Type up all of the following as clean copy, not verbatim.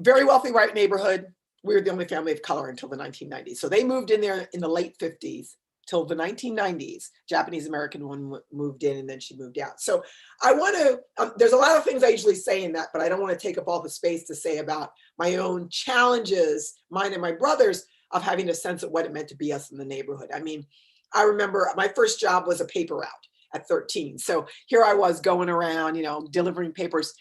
very wealthy white neighborhood. We were the only family of color until the 1990s. So they moved in there in the late 50s till the 1990s. Japanese American one moved in and then she moved out. So I want to, there's a lot of things I usually say in that, but I don't want to take up all the space to say about my own challenges, mine and my brother's, of having a sense of what it meant to be us in the neighborhood. I mean, I remember my first job was a paper route at 13. So here I was going around, you know, delivering papers.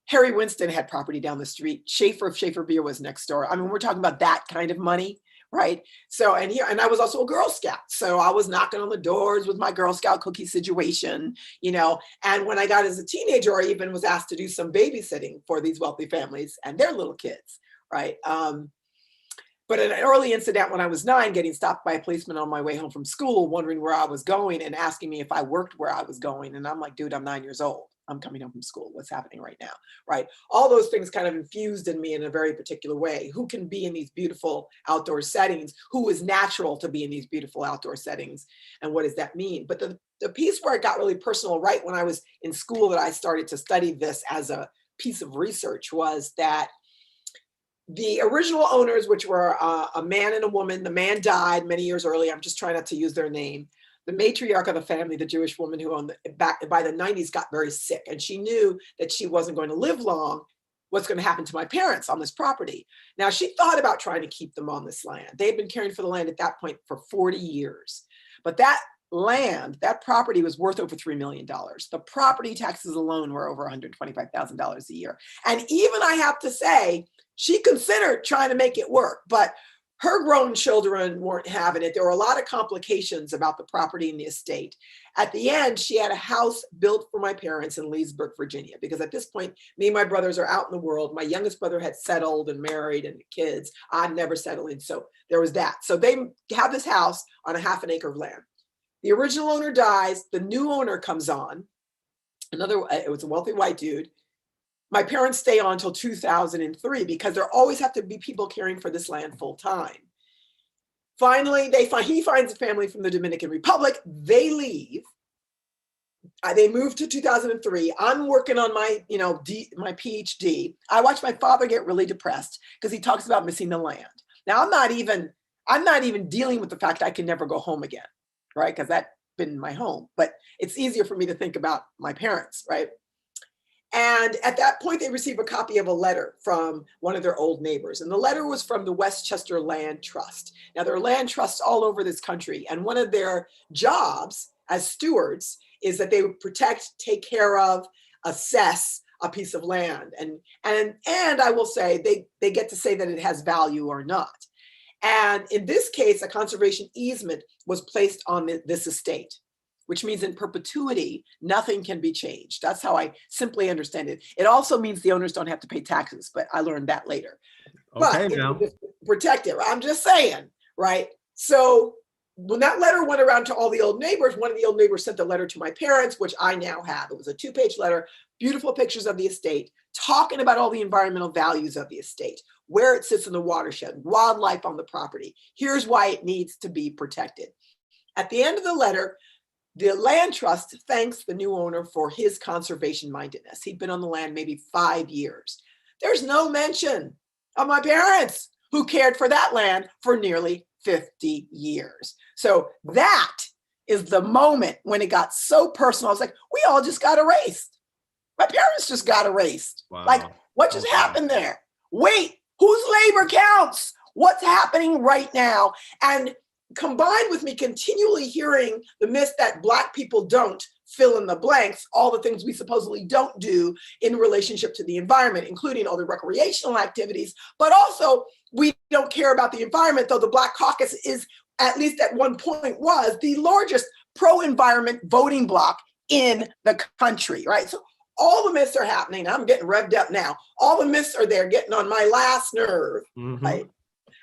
Harry Winston had property down the street. Schaefer of Schaefer Beer was next door. I mean, we're talking about that kind of money, right? So, and I was also a Girl Scout. So I was knocking on the doors with my Girl Scout cookie situation, you know, and when I got as a teenager, I even was asked to do some babysitting for these wealthy families and their little kids, right? But an early incident when I was 9, getting stopped by a policeman on my way home from school, wondering where I was going and asking me if I worked where I was going. And I'm like, dude, I'm 9 years old. I'm coming home from school. What's happening right now, right? All those things kind of infused in me in a very particular way. Who can be in these beautiful outdoor settings? Who is natural to be in these beautiful outdoor settings? And what does that mean? But the piece where it got really personal right when I was in school that I started to study this as a piece of research was that the original owners, which were a man and a woman, the man died many years early. I'm just trying not to use their name. The matriarch of the family, the Jewish woman who owned back by the 90s, got very sick. And she knew that she wasn't going to live long. What's going to happen to my parents on this property? Now, she thought about trying to keep them on this land. They had been caring for the land at that point for 40 years. But that land, that property was worth over $3 million. The property taxes alone were over $125,000 a year. And even I have to say, she considered trying to make it work, but her grown children weren't having it. There were a lot of complications about the property and the estate. At the end, she had a house built for my parents in Leesburg, Virginia, because at this point, me and my brothers are out in the world. My youngest brother had settled and married and kids. I'd never settled in, so there was that. So they have this house on a half an acre of land. The original owner dies, the new owner comes on. It was a wealthy white dude. My parents stay on until 2003 because there always have to be people caring for this land full time. Finally, he finds a family from the Dominican Republic. They leave. They moved to 2003. I'm working on my, my PhD. I watched my father get really depressed because he talks about missing the land. Now, I'm not even dealing with the fact I can never go home again, right? Because that's been my home. But it's easier for me to think about my parents, right? And at that point, they received a copy of a letter from one of their old neighbors. And the letter was from the Westchester Land Trust. Now, there are land trusts all over this country. And one of their jobs as stewards is that they would protect, take care of, assess a piece of land. And I will say, they get to say that it has value or not. And in this case, a conservation easement was placed on this estate, which means in perpetuity, nothing can be changed. That's how I simply understand it. It also means the owners don't have to pay taxes, but I learned that later. Okay, but now. It's protected. I'm just saying, right? So when that letter went around to all the old neighbors, one of the old neighbors sent a letter to my parents, which I now have. It was a 2-page letter, beautiful pictures of the estate, talking about all the environmental values of the estate, where it sits in the watershed, wildlife on the property. Here's why it needs to be protected. At the end of the letter, the land trust thanks the new owner for his conservation mindedness. He'd been on the land maybe 5 years. There's no mention of my parents who cared for that land for nearly 50 years. So that is the moment when it got so personal. I was like, we all just got erased. My parents just got erased. Wow. Like, what just happened there? Wait, whose labor counts? What's happening right now? And combined with me continually hearing the myth that Black people don't fill in the blanks, all the things we supposedly don't do in relationship to the environment, including all the recreational activities, but also we don't care about the environment, though the Black Caucus is, at least at one point, was the largest pro-environment voting bloc in the country, right? So all the myths are happening. I'm getting revved up now. All the myths are there getting on my last nerve, right?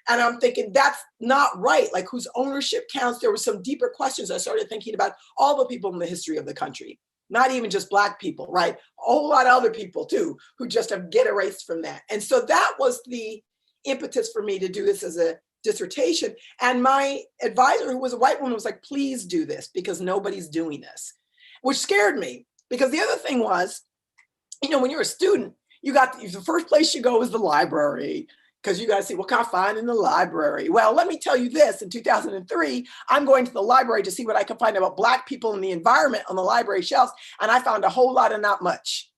And I'm thinking, that's not right. Like, whose ownership counts? There were some deeper questions. I started thinking about all the people in the history of the country, not even just Black people, right? A whole lot of other people too, who just get erased from that. And so that was the impetus for me to do this as a dissertation. And my advisor, who was a white woman, was like, please do this because nobody's doing this, which scared me. Because the other thing was, when you're a student, the first place you go is the library, because you got to see what can I find in the library. Well, let me tell you this, in 2003, I'm going to the library to see what I can find about Black people and the environment on the library shelves. And I found a whole lot of not much,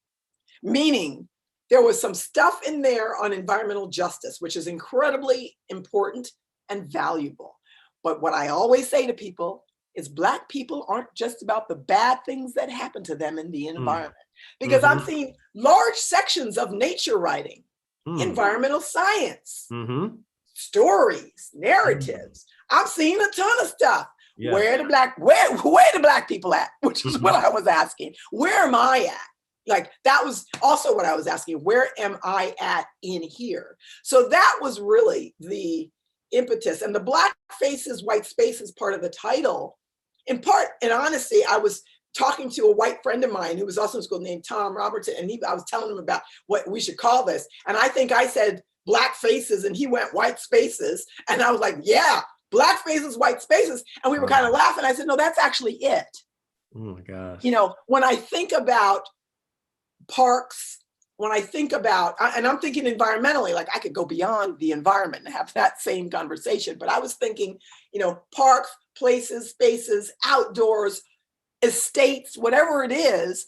meaning there was some stuff in there on environmental justice, which is incredibly important and valuable. But what I always say to people is Black people aren't just about the bad things that happen to them in the environment. Because I'm seeing large sections of nature writing, environmental science, stories, narratives. I'm seeing a ton of stuff. Yeah. Where the Black people at? Which is what I was asking. Where am I at? Like, that was also what I was asking. Where am I at in here? So that was really the impetus. And the Black faces, white spaces part of the title, in part, in honesty, I was talking to a white friend of mine who was also in school named Tom Robertson, and I was telling him about what we should call this. And I think I said Black faces, and he went white spaces. And I was like, yeah, Black faces, white spaces. And we were kind of laughing. I said, no, that's actually it. Oh my gosh. You know, when I think about parks, when I think about, and I'm thinking environmentally, like I could go beyond the environment and have that same conversation, but I was thinking, you know, parks, places, spaces, outdoors, estates, whatever it is.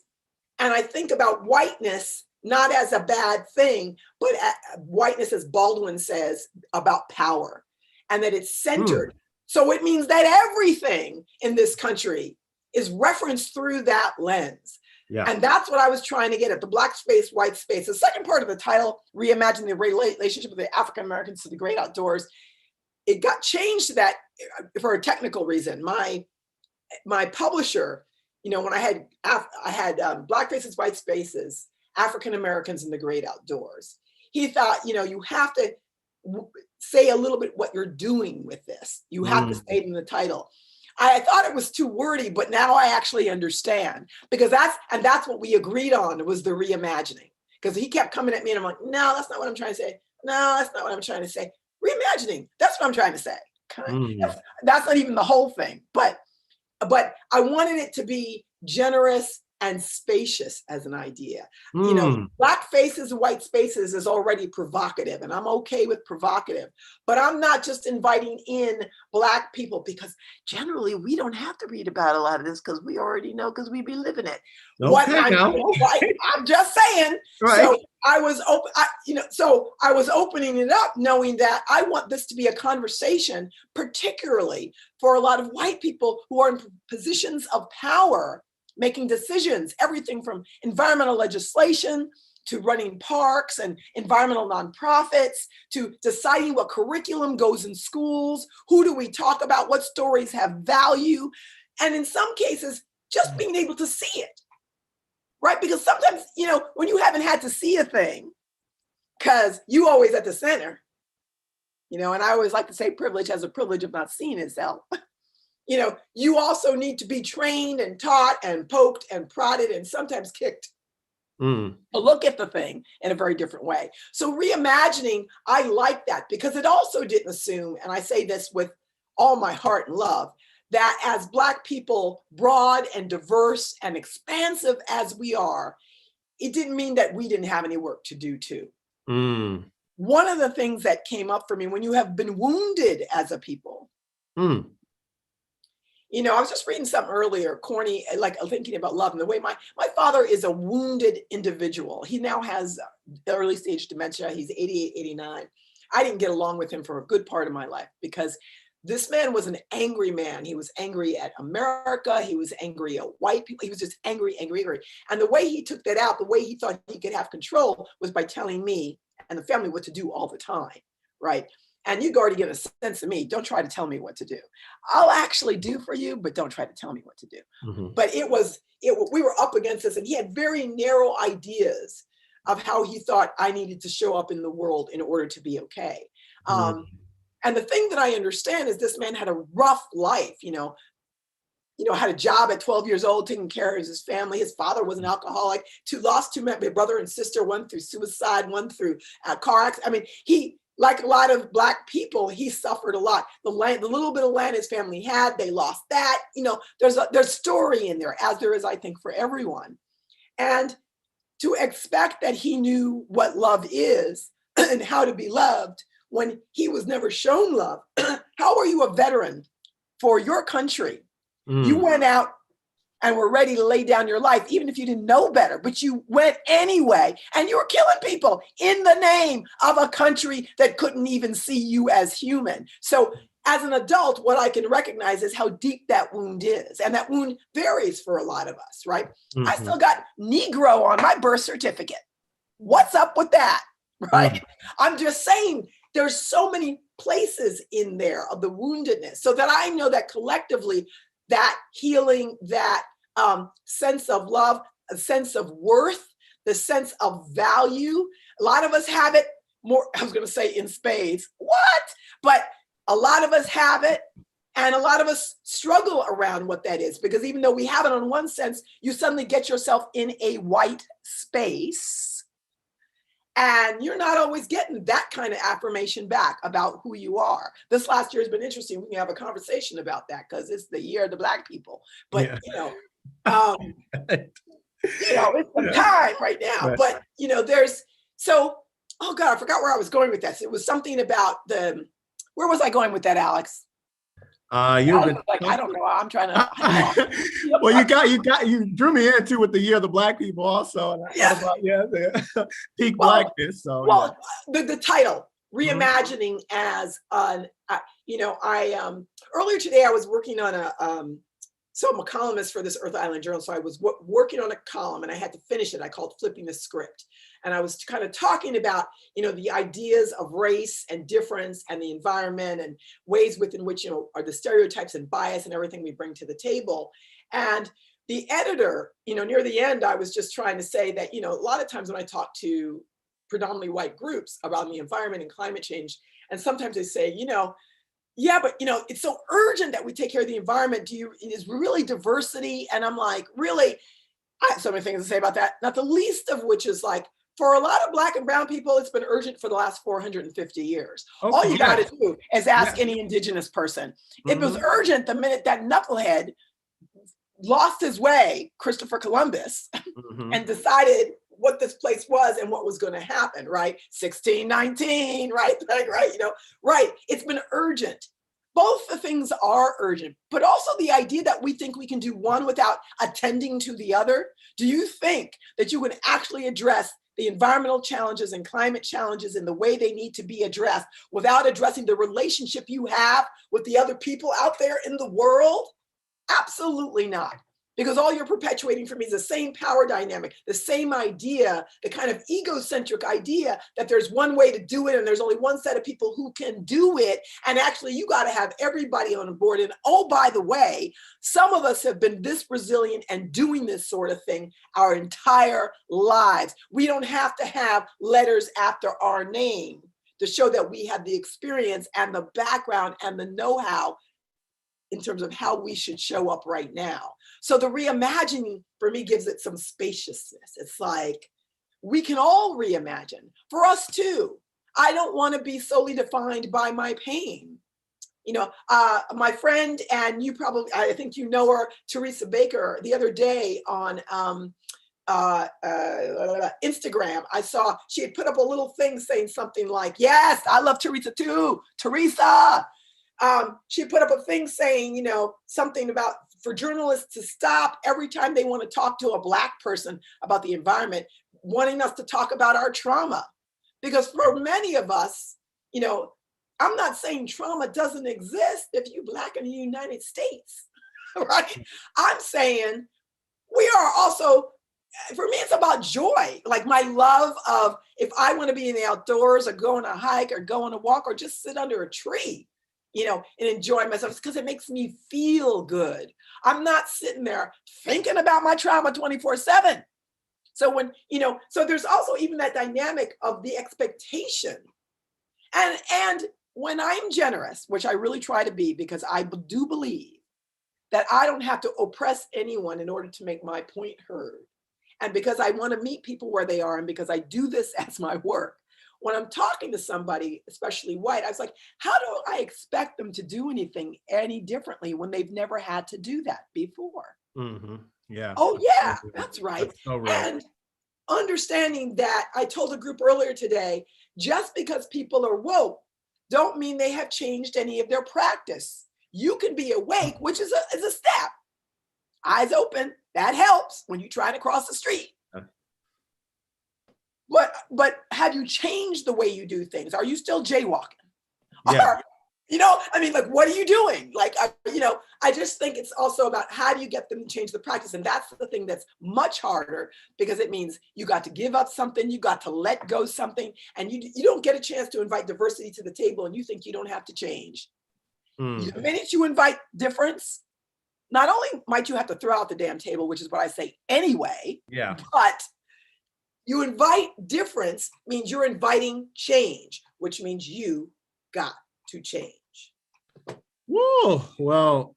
And I think about whiteness, not as a bad thing, but whiteness, as Baldwin says, about power, and that it's centered. So it means that everything in this country is referenced through that lens. Yeah. And that's what I was trying to get at, the Black space, white space. The second part of the title, Reimagining the Relationship of the African Americans to the Great Outdoors, it got changed to that for a technical reason. My publisher, you know, when I had Black faces, white spaces, African Americans in the Great Outdoors, he thought, you know, you have to say a little bit what you're doing with this. You have to say it in the title. I thought it was too wordy, but now I actually understand, because that's what we agreed on, was the reimagining. Because he kept coming at me and I'm like, no, that's not what I'm trying to say. No, that's not what I'm trying to say. Reimagining, that's what I'm trying to say. That's not even the whole thing, but I wanted it to be generous and spacious as an idea. You know, Black faces and white spaces is already provocative, and I'm okay with provocative, but I'm not just inviting in Black people, because generally we don't have to read about a lot of this because we already know, because we be living it. I'm just saying. Right. So I was I was opening it up, knowing that I want this to be a conversation, particularly for a lot of white people who are in positions of power, making decisions, everything from environmental legislation to running parks and environmental nonprofits, to deciding what curriculum goes in schools, who do we talk about, what stories have value, and in some cases, just being able to see it, right? Because sometimes, you know, when you haven't had to see a thing, because you always at the center, you know, and I always like to say privilege has a privilege of not seeing itself. You know, you also need to be trained and taught and poked and prodded and sometimes kicked to look at the thing in a very different way. So reimagining, I like that, because it also didn't assume, and I say this with all my heart and love, that as Black people, broad and diverse and expansive as we are, it didn't mean that we didn't have any work to do too. One of the things that came up for me, when you have been wounded as a people, you know, I was just reading something earlier, corny, like thinking about love, and the way my father is a wounded individual. He now has early stage dementia. He's 88, 89. I didn't get along with him for a good part of my life, because this man was an angry man. He was angry at America. He was angry at white people. He was just angry, angry, angry. And the way he took that out, the way he thought he could have control, was by telling me and the family what to do all the time, right? And you already get a sense of me. Don't try to tell me what to do. I'll actually do for you, but don't try to tell me what to do. But we were up against this, and he had very narrow ideas of how he thought I needed to show up in the world in order to be okay. And the thing that I understand is this man had a rough life, you know, had a job at 12 years old, taking care of his family. His father was an alcoholic, lost two men, brother and sister, one through suicide, one through car accident. I mean, like a lot of Black people, he suffered a lot. The little bit of land his family had, they lost that. You know, there's story in there, as there is, I think, for everyone. And to expect that he knew what love is and how to be loved when he was never shown love. How are you a veteran for your country? You went out and were ready to lay down your life, even if you didn't know better, but you went anyway, and you were killing people in the name of a country that couldn't even see you as human. So as an adult, what I can recognize is how deep that wound is. And that wound varies for a lot of us, right? I still got Negro on my birth certificate. What's up with that, right? I'm just saying there's so many places in there of the woundedness, so that I know that collectively that healing, that sense of love, a sense of worth, the sense of value. A lot of us have it more, I was going to say in spades. What? But a lot of us have it, and a lot of us struggle around what that is, because even though we have it on one sense, you suddenly get yourself in a white space, and you're not always getting that kind of affirmation back about who you are. This last year has been interesting. We can have a conversation about that, because it's the year of the Black people. But, it's some time right now. Right. But, oh God, I forgot where I was going with this. It was something about where was I going with that, Alex? I don't know. I'm trying to. Well, you drew me into with the year of the Black people also. And I thought about, the peak Blackness. So, the title, Reimagining, as an, earlier today I was working on so I'm a columnist for this Earth Island Journal. So I was working on a column, and I had to finish it. I called Flipping the Script. And I was kind of talking about, the ideas of race and difference and the environment and ways within which, are the stereotypes and bias and everything we bring to the table. And the editor, near the end, I was just trying to say that, a lot of times when I talk to predominantly white groups about the environment and climate change, and sometimes they say, but it's so urgent that we take care of the environment. Is really diversity? And I'm like, really? I have so many things to say about that. Not the least of which is like, for a lot of Black and brown people, it's been urgent for the last 450 years. Okay, all you got to do is ask any indigenous person. It was urgent the minute that knucklehead lost his way, Christopher Columbus, and decided what this place was and what was going to happen, right? 1619, right? Right. It's been urgent. Both the things are urgent, but also the idea that we think we can do one without attending to the other. Do you think that you can actually address the environmental challenges and climate challenges in the way they need to be addressed without addressing the relationship you have with the other people out there in the world? Absolutely not. Because all you're perpetuating for me is the same power dynamic, the same idea, the kind of egocentric idea that there's one way to do it and there's only one set of people who can do it. And actually, you got to have everybody on board. And oh, by the way, some of us have been this resilient and doing this sort of thing our entire lives. We don't have to have letters after our name to show that we have the experience and the background and the know-how in terms of how we should show up right now. So the reimagining for me gives it some spaciousness. It's like, we can all reimagine. For us too. I don't want to be solely defined by my pain. My friend, and you probably, I think you know her, Teresa Baker, the other day on Instagram, I saw she had put up a little thing saying something like, yes, I love Teresa too, Teresa. She put up a thing saying, something about for journalists to stop every time they want to talk to a Black person about the environment, wanting us to talk about our trauma. Because for many of us, I'm not saying trauma doesn't exist if you're Black in the United States, right? I'm saying we are also, for me, it's about joy. Like my love of, if I want to be in the outdoors or go on a hike or go on a walk or just sit under a tree, and enjoy myself, because it makes me feel good. I'm not sitting there thinking about my trauma 24/7. So so there's also even that dynamic of the expectation. And when I'm generous, which I really try to be, because I do believe that I don't have to oppress anyone in order to make my point heard. And because I want to meet people where they are, and because I do this as my work, when I'm talking to somebody, especially white, I was like, how do I expect them to do anything any differently when they've never had to do that before? Yeah. Oh, yeah, that's right. That's so real. And understanding that I told a group earlier today, just because people are woke, don't mean they have changed any of their practice. You can be awake, which is a step. Eyes open, that helps when you try to cross the street. But have you changed the way you do things? Are you still jaywalking? Yeah. Or, you know, I mean, like, what are you doing? Like, you know, I just think it's also about how do you get them to change the practice? And that's the thing that's much harder, because it means you got to give up something, you got to let go something, and you don't get a chance to invite diversity to the table, and you think you don't have to change. The minute you invite difference, not only might you have to throw out the damn table, which is what I say anyway, Yeah. but you invite difference means you're inviting change, which means you got to change. Whoa. Well,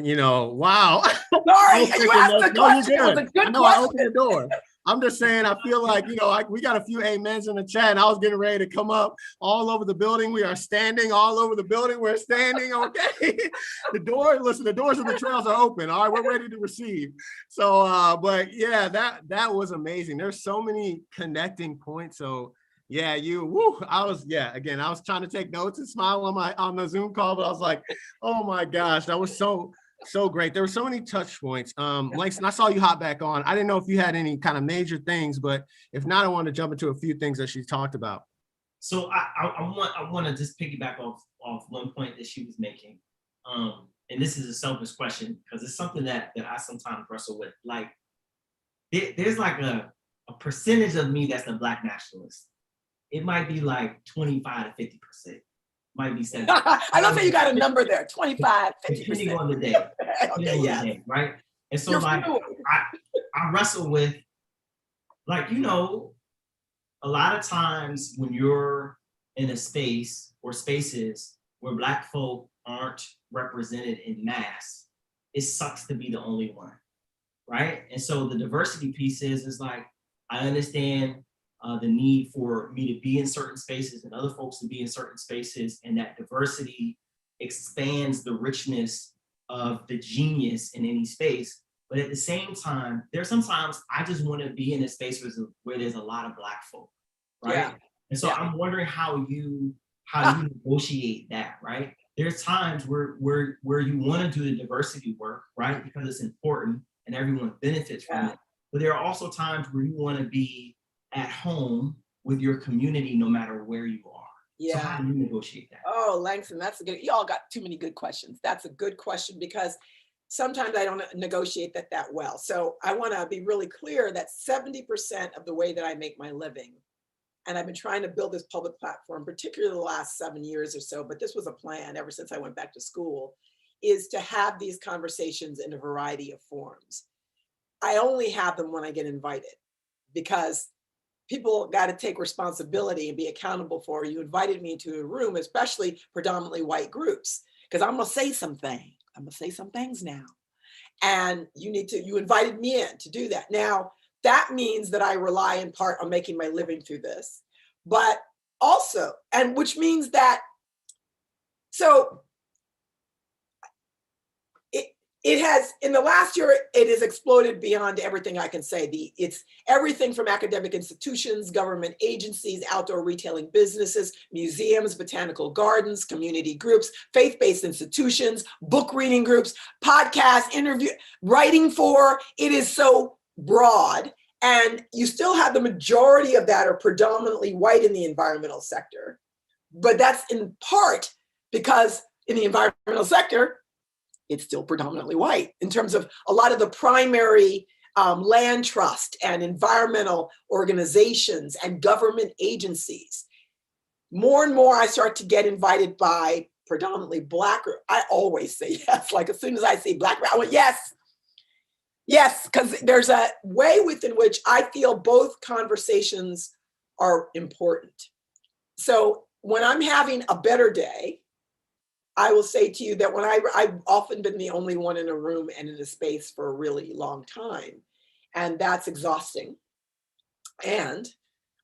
you know, wow. Sorry, you asked the question. It was a good I question. opened the door. I'm just saying, I feel like, you know, we got a few amens in the chat, and I was getting ready to come up all over the building. We are standing all over the building. We're standing, okay? The doors of the trails are open. All right, we're ready to receive. So, but yeah, that was amazing. There's so many connecting points. So yeah, I was trying to take notes and smile on the Zoom call, but I was like, oh my gosh, that was so great. There were so many touch points. Langston, I saw you hop back on. I didn't know if you had any kind of major things, but if not, I want to jump into a few things that she talked about. So I want to just piggyback off one point that she was making. And this is a selfish question, because it's something that I sometimes wrestle with. Like, there's like a percentage of me that's a Black nationalist. It might be like 25 to 50%. Might be 70. I love how you got a number there, 25, 50%. Depending on the day. Okay, yeah. Right? And so You're like, I wrestle with, like, you know, a lot of times when you're in a space or spaces where Black folk aren't represented in mass, it sucks to be the only one, right? And so the diversity piece is like, I understand the need for me to be in certain spaces and other folks to be in certain spaces, and that diversity expands the richness of the genius in any space. But at the same time, there's sometimes I just want to be in a space where there's a lot of Black folk, right? Yeah. And so I'm wondering how you negotiate that, right? There's times where you want to do the diversity work, right? Because it's important and everyone benefits from it. But there are also times where you want to be at home with your community, no matter where you are. Yeah. So how do you negotiate that? Oh, Langston, y'all got too many good questions. That's a good question, because sometimes I don't negotiate that well. So I want to be really clear that 70% of the way that I make my living, and I've been trying to build this public platform, particularly the last 7 years or so, but this was a plan ever since I went back to school, is to have these conversations in a variety of forms. I only have them when I get invited, because people got to take responsibility and be accountable for. You invited me into a room, especially predominantly white groups, because I'm gonna say some things now. And you invited me in to do that. Now, that means that I rely in part on making my living through this, but also, and which means that, so it has, in the last year, it has exploded beyond everything I can say. It's everything from academic institutions, government agencies, outdoor retailing businesses, museums, botanical gardens, community groups, faith-based institutions, book reading groups, podcasts, writing for. It is so broad. And you still have the majority of that are predominantly white in the environmental sector. But that's in part because in the environmental sector, it's still predominantly white in terms of a lot of the primary land trust and environmental organizations and government agencies. More and more I start to get invited by predominantly Black, I always say yes, like as soon as I see Black, I went, yes, because there's a way within which I feel both conversations are important. So when I'm having a better day, I will say to you that when I've often been the only one in a room and in a space for a really long time, and that's exhausting. And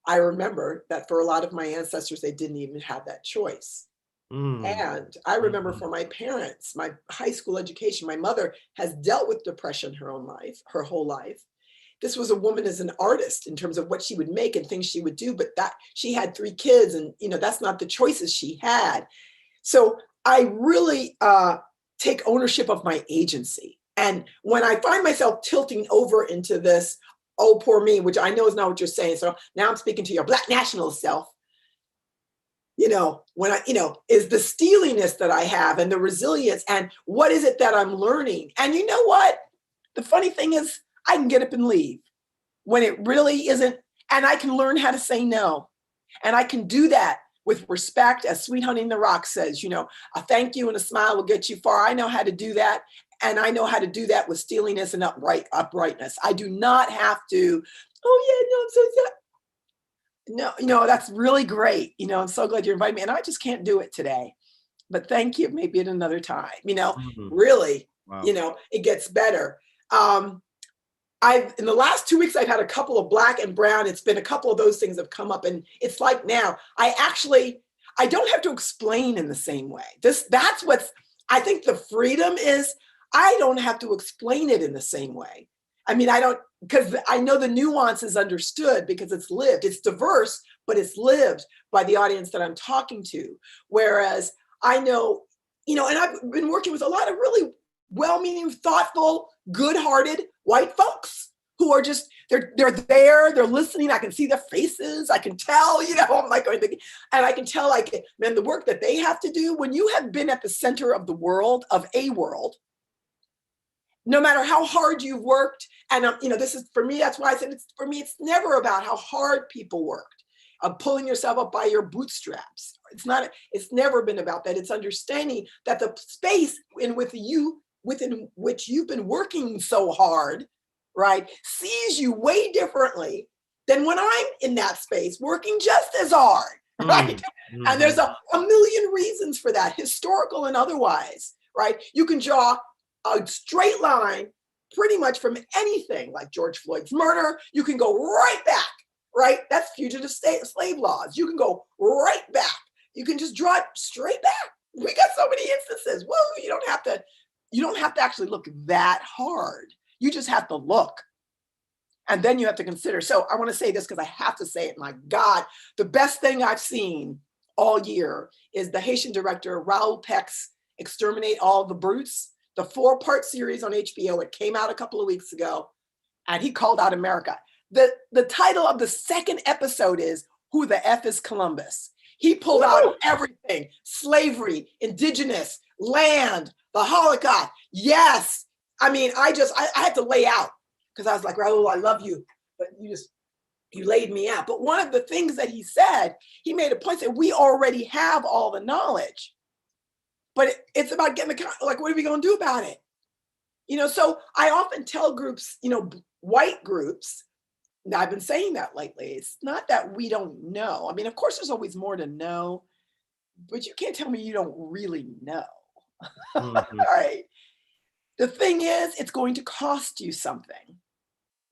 I remember that for a lot of my ancestors, they didn't even have that choice. And I remember for my parents, my high school education, my mother has dealt with depression her whole life. this was a woman as an artist in terms of what she would make and things she would do, but that she had 3 kids and, that's not the choices she had. So I really take ownership of my agency. And when I find myself tilting over into this, oh, poor me, which I know is not what you're saying. So now I'm speaking to your Black nationalist self. When is the steeliness that I have and the resilience and what is it that I'm learning? And you know what? The funny thing is I can get up and leave when it really isn't. And I can learn how to say no. And I can do that with respect, as Sweet Honey in the Rock says, a thank you and a smile will get you far. I know how to do that. And I know how to do that with steeliness and uprightness. I do not have to, oh yeah, no, I'm so sad. No, that's really great. I'm so glad you invited me. And I just can't do it today. But thank you. Maybe at another time. Really, wow. It gets better. In the last 2 weeks, I've had a couple of Black and brown. It's been a couple of those things have come up. And it's like now, I don't have to explain in the same way. That's what's, I think the freedom is, I don't have to explain it in the same way. Because I know the nuance is understood because it's lived. It's diverse, but it's lived by the audience that I'm talking to. Whereas I know, and I've been working with a lot of really well-meaning, thoughtful, good-hearted white folks who are just, they're there, they're listening. I can see their faces. I can tell, I'm like, and I can tell, man, the work that they have to do when you have been at the center of the world, of a world, no matter how hard you've worked, and this is for me, that's why I said it's never about how hard people worked, pulling yourself up by your bootstraps. It's never been about that. It's understanding that the space within which you've been working so hard, right, sees you way differently than when I'm in that space working just as hard, right? Mm-hmm. And there's a million reasons for that, historical and otherwise, right? You can draw a straight line pretty much from anything like George Floyd's murder. You can go right back, right? That's fugitive slave laws. You can go right back. You can just draw it straight back. We got so many instances. Well, you don't have to actually look that hard. You just have to look. And then you have to consider. So I want to say this because I have to say it. My God, the best thing I've seen all year is the Haitian director Raoul Peck's Exterminate All the Brutes, the 4-part series on HBO. It came out a couple of weeks ago, and he called out America. The title of the second episode is Who the F is Columbus? He pulled out everything: slavery, indigenous, land, the Holocaust. Yes. I had to lay out because I was like, Raoul, I love you, but you laid me out. But one of the things that he said, he made a point that we already have all the knowledge. But it's about getting what are we going to do about it? So I often tell groups, white groups, and I've been saying that lately, it's not that we don't know. Of course, there's always more to know, but you can't tell me you don't really know. Mm-hmm. All right. The thing is, it's going to cost you something.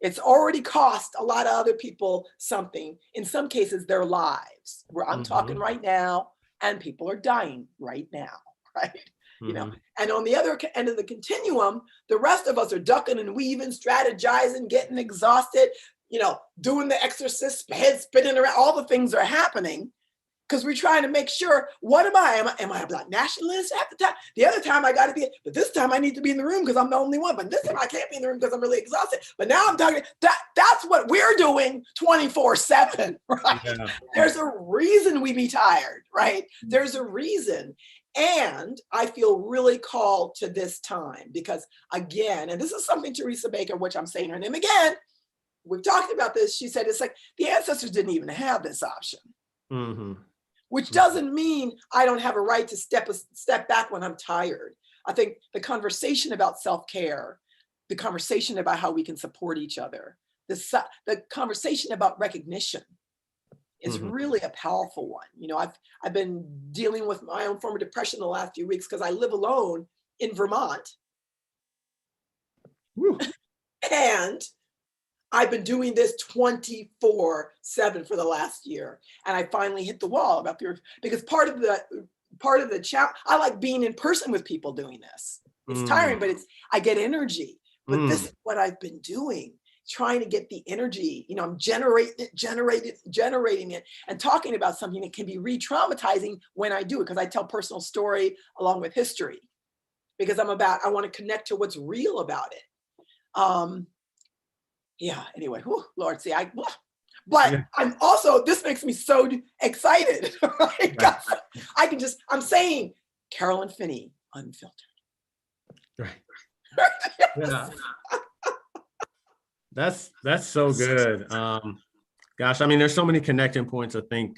It's already cost a lot of other people something, in some cases, their lives. Where I'm talking right now, and people are dying right now. Right. And on the other end of the continuum, the rest of us are ducking and weaving, strategizing, getting exhausted, doing the exorcist, head spinning around. All the things are happening because we're trying to make sure, what am I? Am I a Black nationalist half the time? The other time I got to be, but this time I need to be in the room because I'm the only one. But this time I can't be in the room because I'm really exhausted. But now I'm talking, that's what we're doing 24/7, right? Yeah. There's a reason we be tired, right? There's a reason. And I feel really called to this time because, again, and this is something Teresa Baker, which I'm saying her name again, we've talked about this. She said, it's like the ancestors didn't even have this option, which doesn't mean I don't have a right to step back when I'm tired. I think the conversation about self-care, the conversation about how we can support each other, the conversation about recognition is really a powerful one. I've been dealing with my own form of depression the last few weeks because I live alone in Vermont. And I've been doing this 24/7 for the last year. And I finally hit the wall because part of the challenge, I like being in person with people doing this. It's tiring, but I get energy. But this is what I've been doing. trying to get the energy, I'm generating it and talking about something that can be re-traumatizing when I do it, because I tell personal story along with history, because I want to connect to what's real about it. Anyway, whew, Lord, see, I'm also, this makes me so excited, right? Right. I'm saying Carolyn Finney, unfiltered. Right. Yeah. That's so good. Gosh, I mean, there's so many connecting points, I think,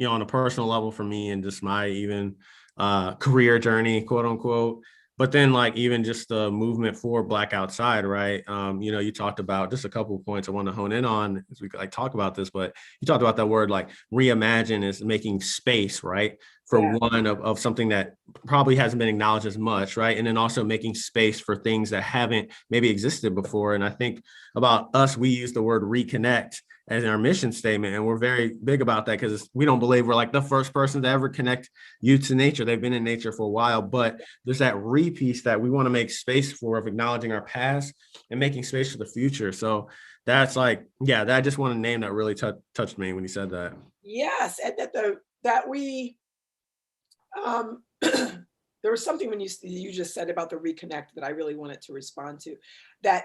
on a personal level for me and just my even career journey, quote unquote. But then like even just the movement for Black Outside, right? You talked about just a couple of points I want to hone in on as we like talk about this, but you talked about that word like reimagine is making space, right? For one of something that probably hasn't been acknowledged as much, right? And then also making space for things that haven't maybe existed before. And I think about us, we use the word reconnect as our mission statement. And we're very big about that because we don't believe we're like the first person to ever connect youth to nature. They've been in nature for a while, but there's that piece that we want to make space for, of acknowledging our past and making space for the future. So that's like, that I just want to name that really touched me when you said that. Yes. And that we, there was something when you just said about the reconnect that I really wanted to respond to, that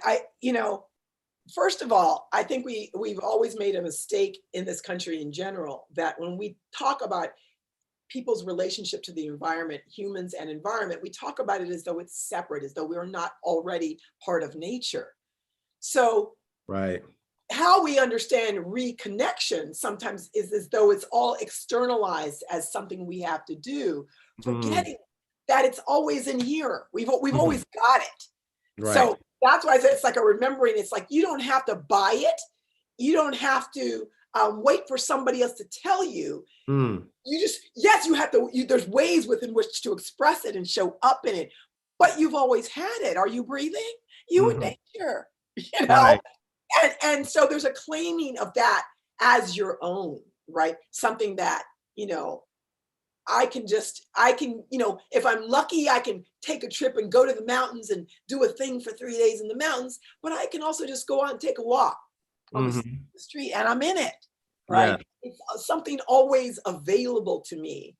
first of all, I think we've always made a mistake in this country in general, that when we talk about people's relationship to the environment, humans and environment, we talk about it as though it's separate, as though we're not already part of nature. So right. How we understand reconnection sometimes is as though it's all externalized as something we have to do, forgetting that it's always in here. We've always got it. Right. So that's why I said it's like a remembering. It's like you don't have to buy it. You don't have to wait for somebody else to tell you. You just, yes, you have to, there's ways within which to express it and show up in it, but you've always had it. Are you breathing? You in nature, Right. And so there's a claiming of that as your own, right? Something that, I can, if I'm lucky, I can take a trip and go to the mountains and do a thing for 3 days in the mountains, but I can also just go out and take a walk on the street and I'm in it, right? Yeah. It's something always available to me,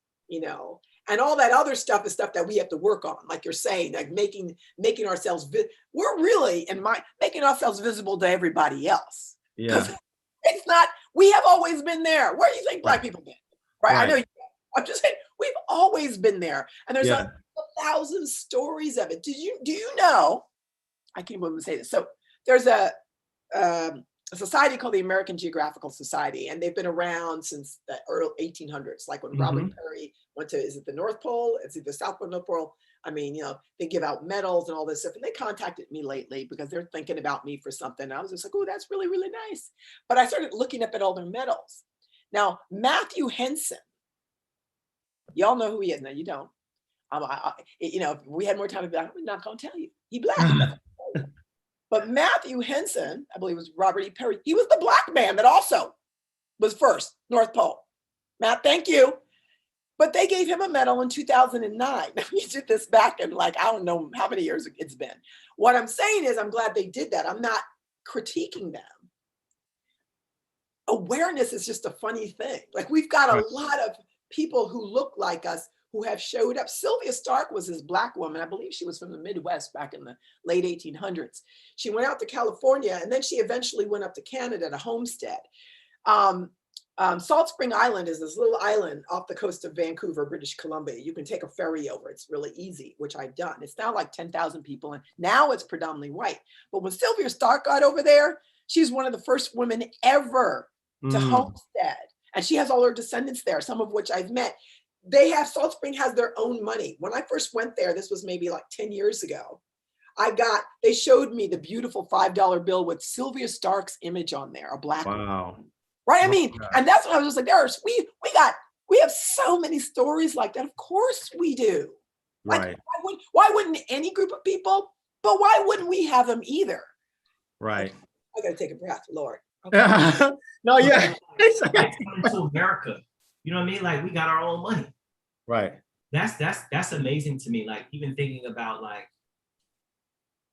and all that other stuff is stuff that we have to work on. Like you're saying, like making ourselves, we're really making ourselves visible to everybody else. Yeah. It's not, we have always been there. Where do you think Black people been? Right. I know I'm just saying, we've always been there. And there's a thousand stories of it. Do you know, I can't even say this. So there's a society called the American Geographical Society, and they've been around since the early 1800s. Like when Robert Peary went to, is it the North Pole? It's either South Pole, North Pole. I mean, they give out medals and all this stuff. And they contacted me lately because they're thinking about me for something. And I was just like, oh, that's really, really nice. But I started looking up at all their medals. Now, Matthew Henson, y'all know who he is. No, you don't. If we had more time, I'm not going to tell you. He Black. But Matthew Henson, I believe it was Robert E. Peary, he was the Black man that also was first, North Pole. Matt, thank you. But they gave him a medal in 2009. We did this back in I don't know how many years it's been. What I'm saying is I'm glad they did that. I'm not critiquing them. Awareness is just a funny thing. Like we've got a lot of people who look like us who have showed up. Sylvia Stark was this Black woman. I believe she was from the Midwest back in the late 1800s. She went out to California and then she eventually went up to Canada to homestead. Salt Spring Island is this little island off the coast of Vancouver, British Columbia. You can take a ferry over. It's really easy, which I've done. It's now like 10,000 people and now it's predominantly white. But when Sylvia Stark got over there, she's one of the first women ever to homestead. And she has all her descendants there, some of which I've met. Salt Spring has their own money. When I first went there, this was maybe like 10 years ago, they showed me the beautiful $5 bill with Sylvia Stark's image on there, a Black woman. Right? I mean, and that's when I was just like, we have so many stories like that. Of course we do. Like, why wouldn't any group of people, but why wouldn't we have them either? Right. I got to take a breath, Lord. Okay. No, yeah. Like coming to America. You know what I mean? Like we got our own money. Right. That's amazing to me. Like even thinking about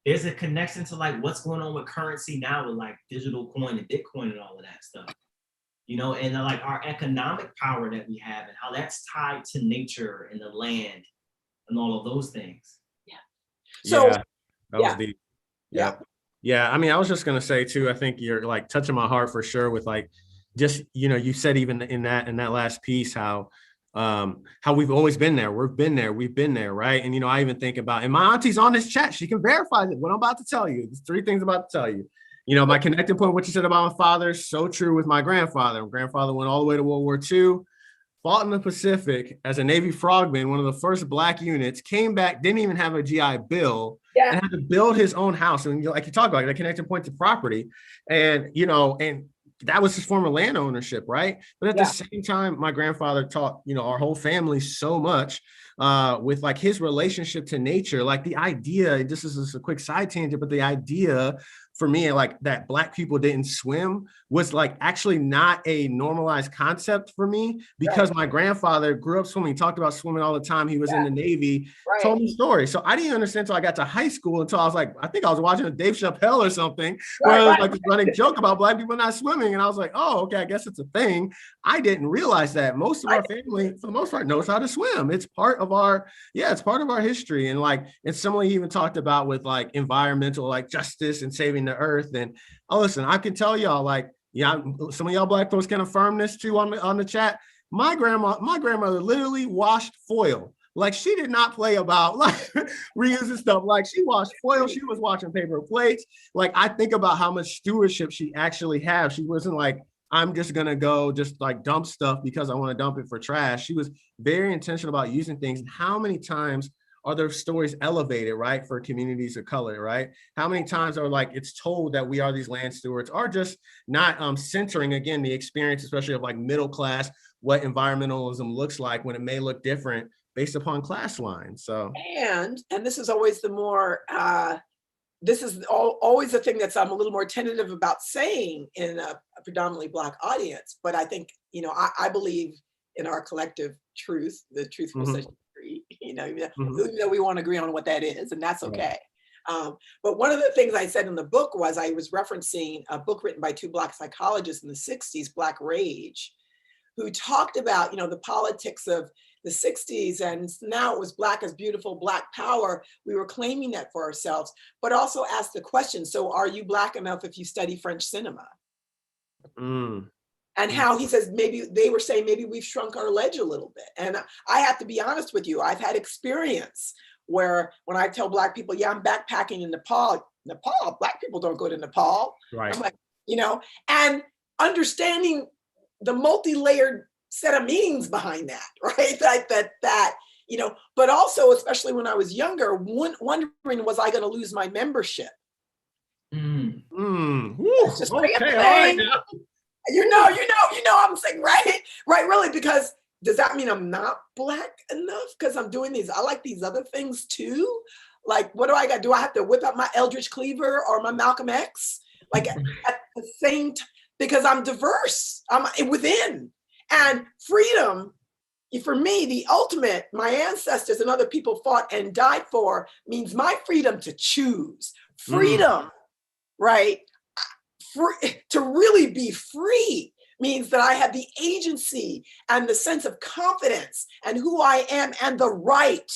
there's a connection to like what's going on with currency now with like digital coin and Bitcoin and all of that stuff. You know, and like our economic power that we have and how that's tied to nature and the land and all of those things. Yeah. So yeah, that was deep. Yeah. Yeah. I mean, I was just going to say too, I think you're like touching my heart for sure with like, just, you know, you said even in that last piece, how we've always been there. We've been there. Right. And, you know, I even think about, and my auntie's on this chat. She can verify what I'm about to tell you. There's 3 things I'm about to tell you. You know, my connecting point, what you said about my father, is so true with my grandfather. My grandfather went all the way to World War II, fought in the Pacific as a Navy frogman, one of the first Black units, came back, didn't even have a GI Bill, and had to build his own house. And like you talk about, the connecting point to property. And, you know, and that was his form of land ownership, right? But at the same time, my grandfather taught, you know, our whole family so much with like his relationship to nature, like the idea, this is just a quick side tangent, but the idea for me, like that Black people didn't swim was like actually not a normalized concept for me, because my grandfather grew up swimming, talked about swimming all the time. He was in the Navy, told me stories. So I didn't understand until I got to high school, until I was like, I think I was watching a Dave Chappelle or something, where it was like this running joke about Black people not swimming. And I was like, oh, okay, I guess it's a thing. I didn't realize that most of our family, for the most part, knows how to swim. It's part of our, it's part of our history. And like, and similarly, he even talked about with like environmental, like justice and saving the earth. And oh, listen, I can tell y'all, like, some of y'all Black folks can affirm this too on the chat. My grandmother literally washed foil. Like, she did not play about like reusing stuff. Like, she washed foil. She was washing paper plates. Like, I think about how much stewardship she actually had. She wasn't like, I'm just gonna go just like dump stuff because I want to dump it for trash. She was very intentional about using things. And how many times are there stories elevated, right, for communities of color, right? How many times are like it's told that we are these land stewards, or just not centering, again, the experience, especially of like middle class, what environmentalism looks like when it may look different based upon class lines. So, and this is always the more, this is always the thing that's I'm a little more tentative about saying in a predominantly Black audience, but I think, you know, I believe in our collective truth, the truth will set you free, you know, even though we won't agree on what that is, and that's okay. But one of the things I said in the book was I was referencing a book written by 2 Black psychologists in the 60s, Black Rage, who talked about, you know, the politics of the 60s, and now it was Black is beautiful, Black power. We were claiming that for ourselves, but also asked the question, so are you Black enough if you study French cinema? And how he says, maybe they were saying, maybe we've shrunk our ledge a little bit. And I have to be honest with you, I've had experience where when I tell Black people, yeah, I'm backpacking in Nepal, Black people don't go to Nepal. Right. I'm like, you know, and understanding the multi-layered set of meanings behind that, right? That, you know, but also, especially when I was younger, wondering, was I going to lose my membership? That's just okay, thing. You know, I'm saying, right, really, because does that mean I'm not Black enough because I'm doing these? I like these other things too. Like, what do I got? Do I have to whip out my Eldridge Cleaver or my Malcolm X? Like at the same time, because I'm diverse, I'm within. And freedom, for me, the ultimate, my ancestors and other people fought and died for, means my freedom to choose. Freedom, right? To really be free means that I have the agency and the sense of confidence and who I am and the right,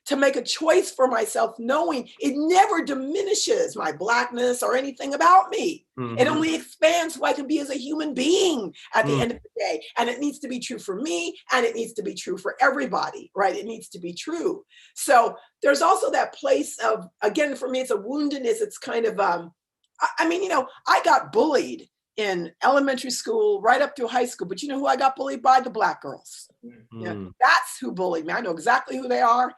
to make a choice for myself, knowing it never diminishes my Blackness or anything about me. It only expands who I can be as a human being at the end of the day. And it needs to be true for me, and it needs to be true for everybody, right? It needs to be true. So there's also that place of, again, for me, it's a woundedness. It's kind of, I mean, you know, I got bullied in elementary school right up through high school, but you know who I got bullied by? The Black girls. Yeah, that's who bullied me. I know exactly who they are.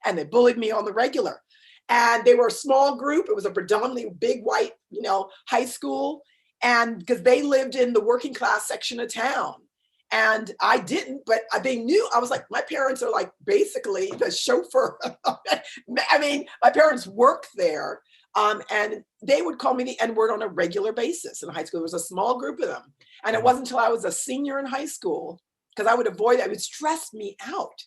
And they bullied me on the regular. And they were a small group. It was a predominantly big white, you know, high school. And because they lived in the working class section of town. And I didn't, but they knew. I was like, my parents are like basically the chauffeur. I mean, my parents worked there. And they would call me the N-word on a regular basis in high school. There was a small group of them. And it wasn't until I was a senior in high school, because I would avoid that. It would stress me out.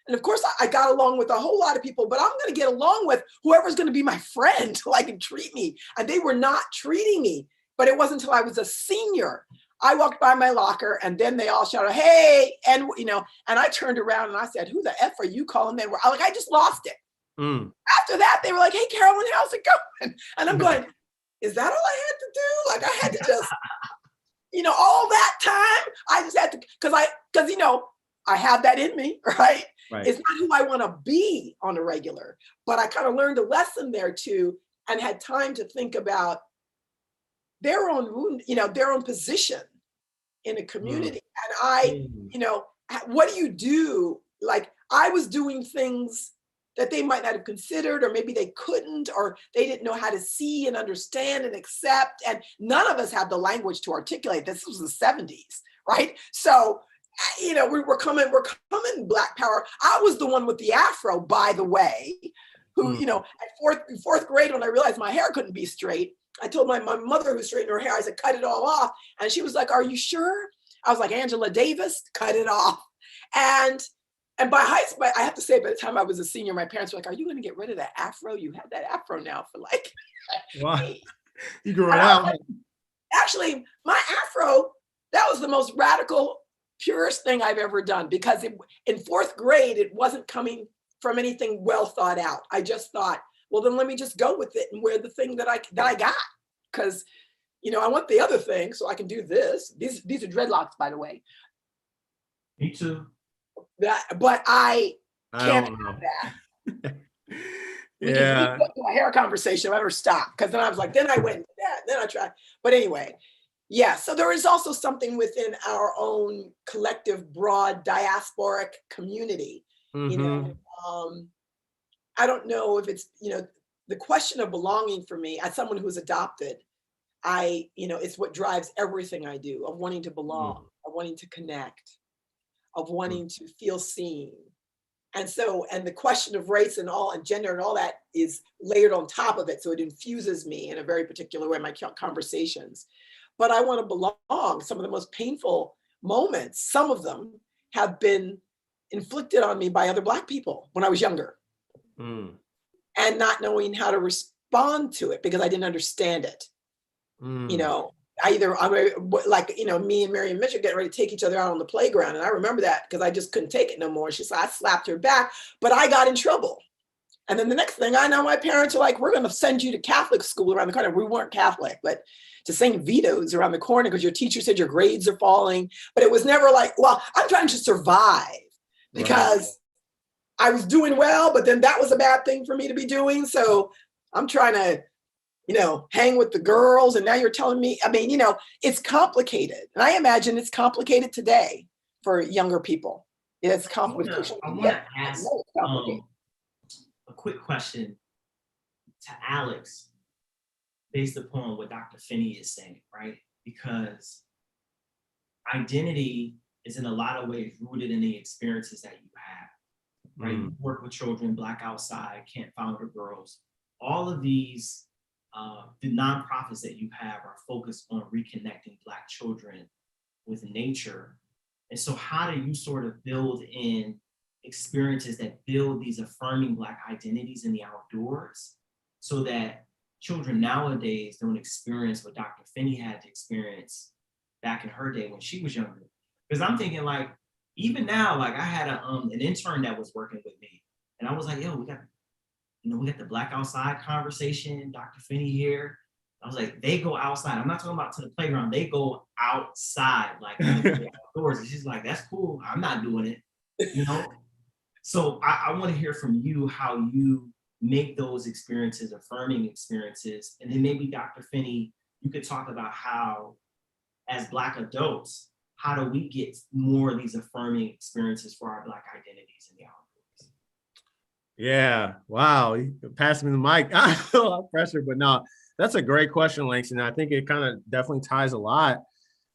And of course, I got along with a whole lot of people, but I'm going to get along with whoever's going to be my friend, like, and treat me. And they were not treating me. But it wasn't until I was a senior. I walked by my locker and then they all shouted, hey, and and I turned around and I said, who the F are you calling me? I just lost it. After that, they were like, hey, Carolyn, how's it going? And I'm going, is that all I had to do? Like, I had to just, all that time, I just had to, because I have that in me, right? It's not who I want to be on a regular, but I kind of learned a lesson there too, and had time to think about their own, their own position in a community. And what do you do? Like, I was doing things that they might not have considered, or maybe they couldn't, or they didn't know how to see and understand and accept. And none of us had the language to articulate. This was the 70s, right? So, we're coming Black Power. I was the one with the afro, by the way, who, at fourth grade, when I realized my hair couldn't be straight, I told my mother, who straightened her hair, I said, cut it all off. And she was like, are you sure? I was like, Angela Davis, cut it off. And by high school, I have to say, by the time I was a senior, my parents were like, are you going to get rid of that afro? You had that afro now for like. Wow. You grew it out. Like, actually, my afro, that was the most radical, purest thing I've ever done, because in fourth grade, it wasn't coming from anything well thought out. I just thought, well, then let me just go with it and wear the thing that I got. Because, I want the other thing so I can do this. These are dreadlocks, by the way. Me too. But I can't have that. We can do a hair conversation if I ever stop. Because then I was like, then I went into that. Then I tried. But anyway, yeah. So there is also something within our own collective, broad diasporic community. I don't know if it's, the question of belonging for me, as someone who's adopted, it's what drives everything I do, of wanting to belong, of wanting to connect, of wanting to feel seen. And the question of race and gender and all that is layered on top of it. So it infuses me in a very particular way in my conversations. But I want to belong. Some of the most painful moments, some of them have been inflicted on me by other Black people when I was younger. And not knowing how to respond to it because I didn't understand it. Me and Mary Mitchell getting ready to take each other out on the playground. And I remember that because I just couldn't take it no more. She said, I slapped her back, but I got in trouble. And then the next thing I know, my parents are like, we're going to send you to Catholic school around the corner. We weren't Catholic, but to St. Vito's around the corner because your teacher said your grades are falling. But it was never like, well, I'm trying to survive because I was doing well, but then that was a bad thing for me to be doing. So I'm trying to, hang with the girls. And now you're telling me, it's complicated. And I imagine it's complicated today for younger people. It's complicated. I want to ask a quick question to Alex based upon what Dr. Finney is saying, right? Because identity is in a lot of ways rooted in the experiences that you have. Right? You work with children, Black Outside, Can't Founder Girls. All of these, the nonprofits that you have are focused on reconnecting Black children with nature. And so how do you sort of build in experiences that build these affirming Black identities in the outdoors so that children nowadays don't experience what Dr. Finney had to experience back in her day when she was younger? Because I'm thinking like, even now, like I had an intern that was working with me, and I was like, "Yo, we got the Black Outside conversation. Dr. Finney here." I was like, "They go outside. I'm not talking about to the playground. They go outside, like outdoors." And she's like, "That's cool. I'm not doing it." So I want to hear from you how you make those experiences affirming experiences, and then maybe Dr. Finney, you could talk about how, as Black adults, how do we get more of these affirming experiences for our Black identities in the outdoors? Yeah, wow. You passed me the mic. I feel a lot of pressure, but no, that's a great question, Langston. I think it kind of definitely ties a lot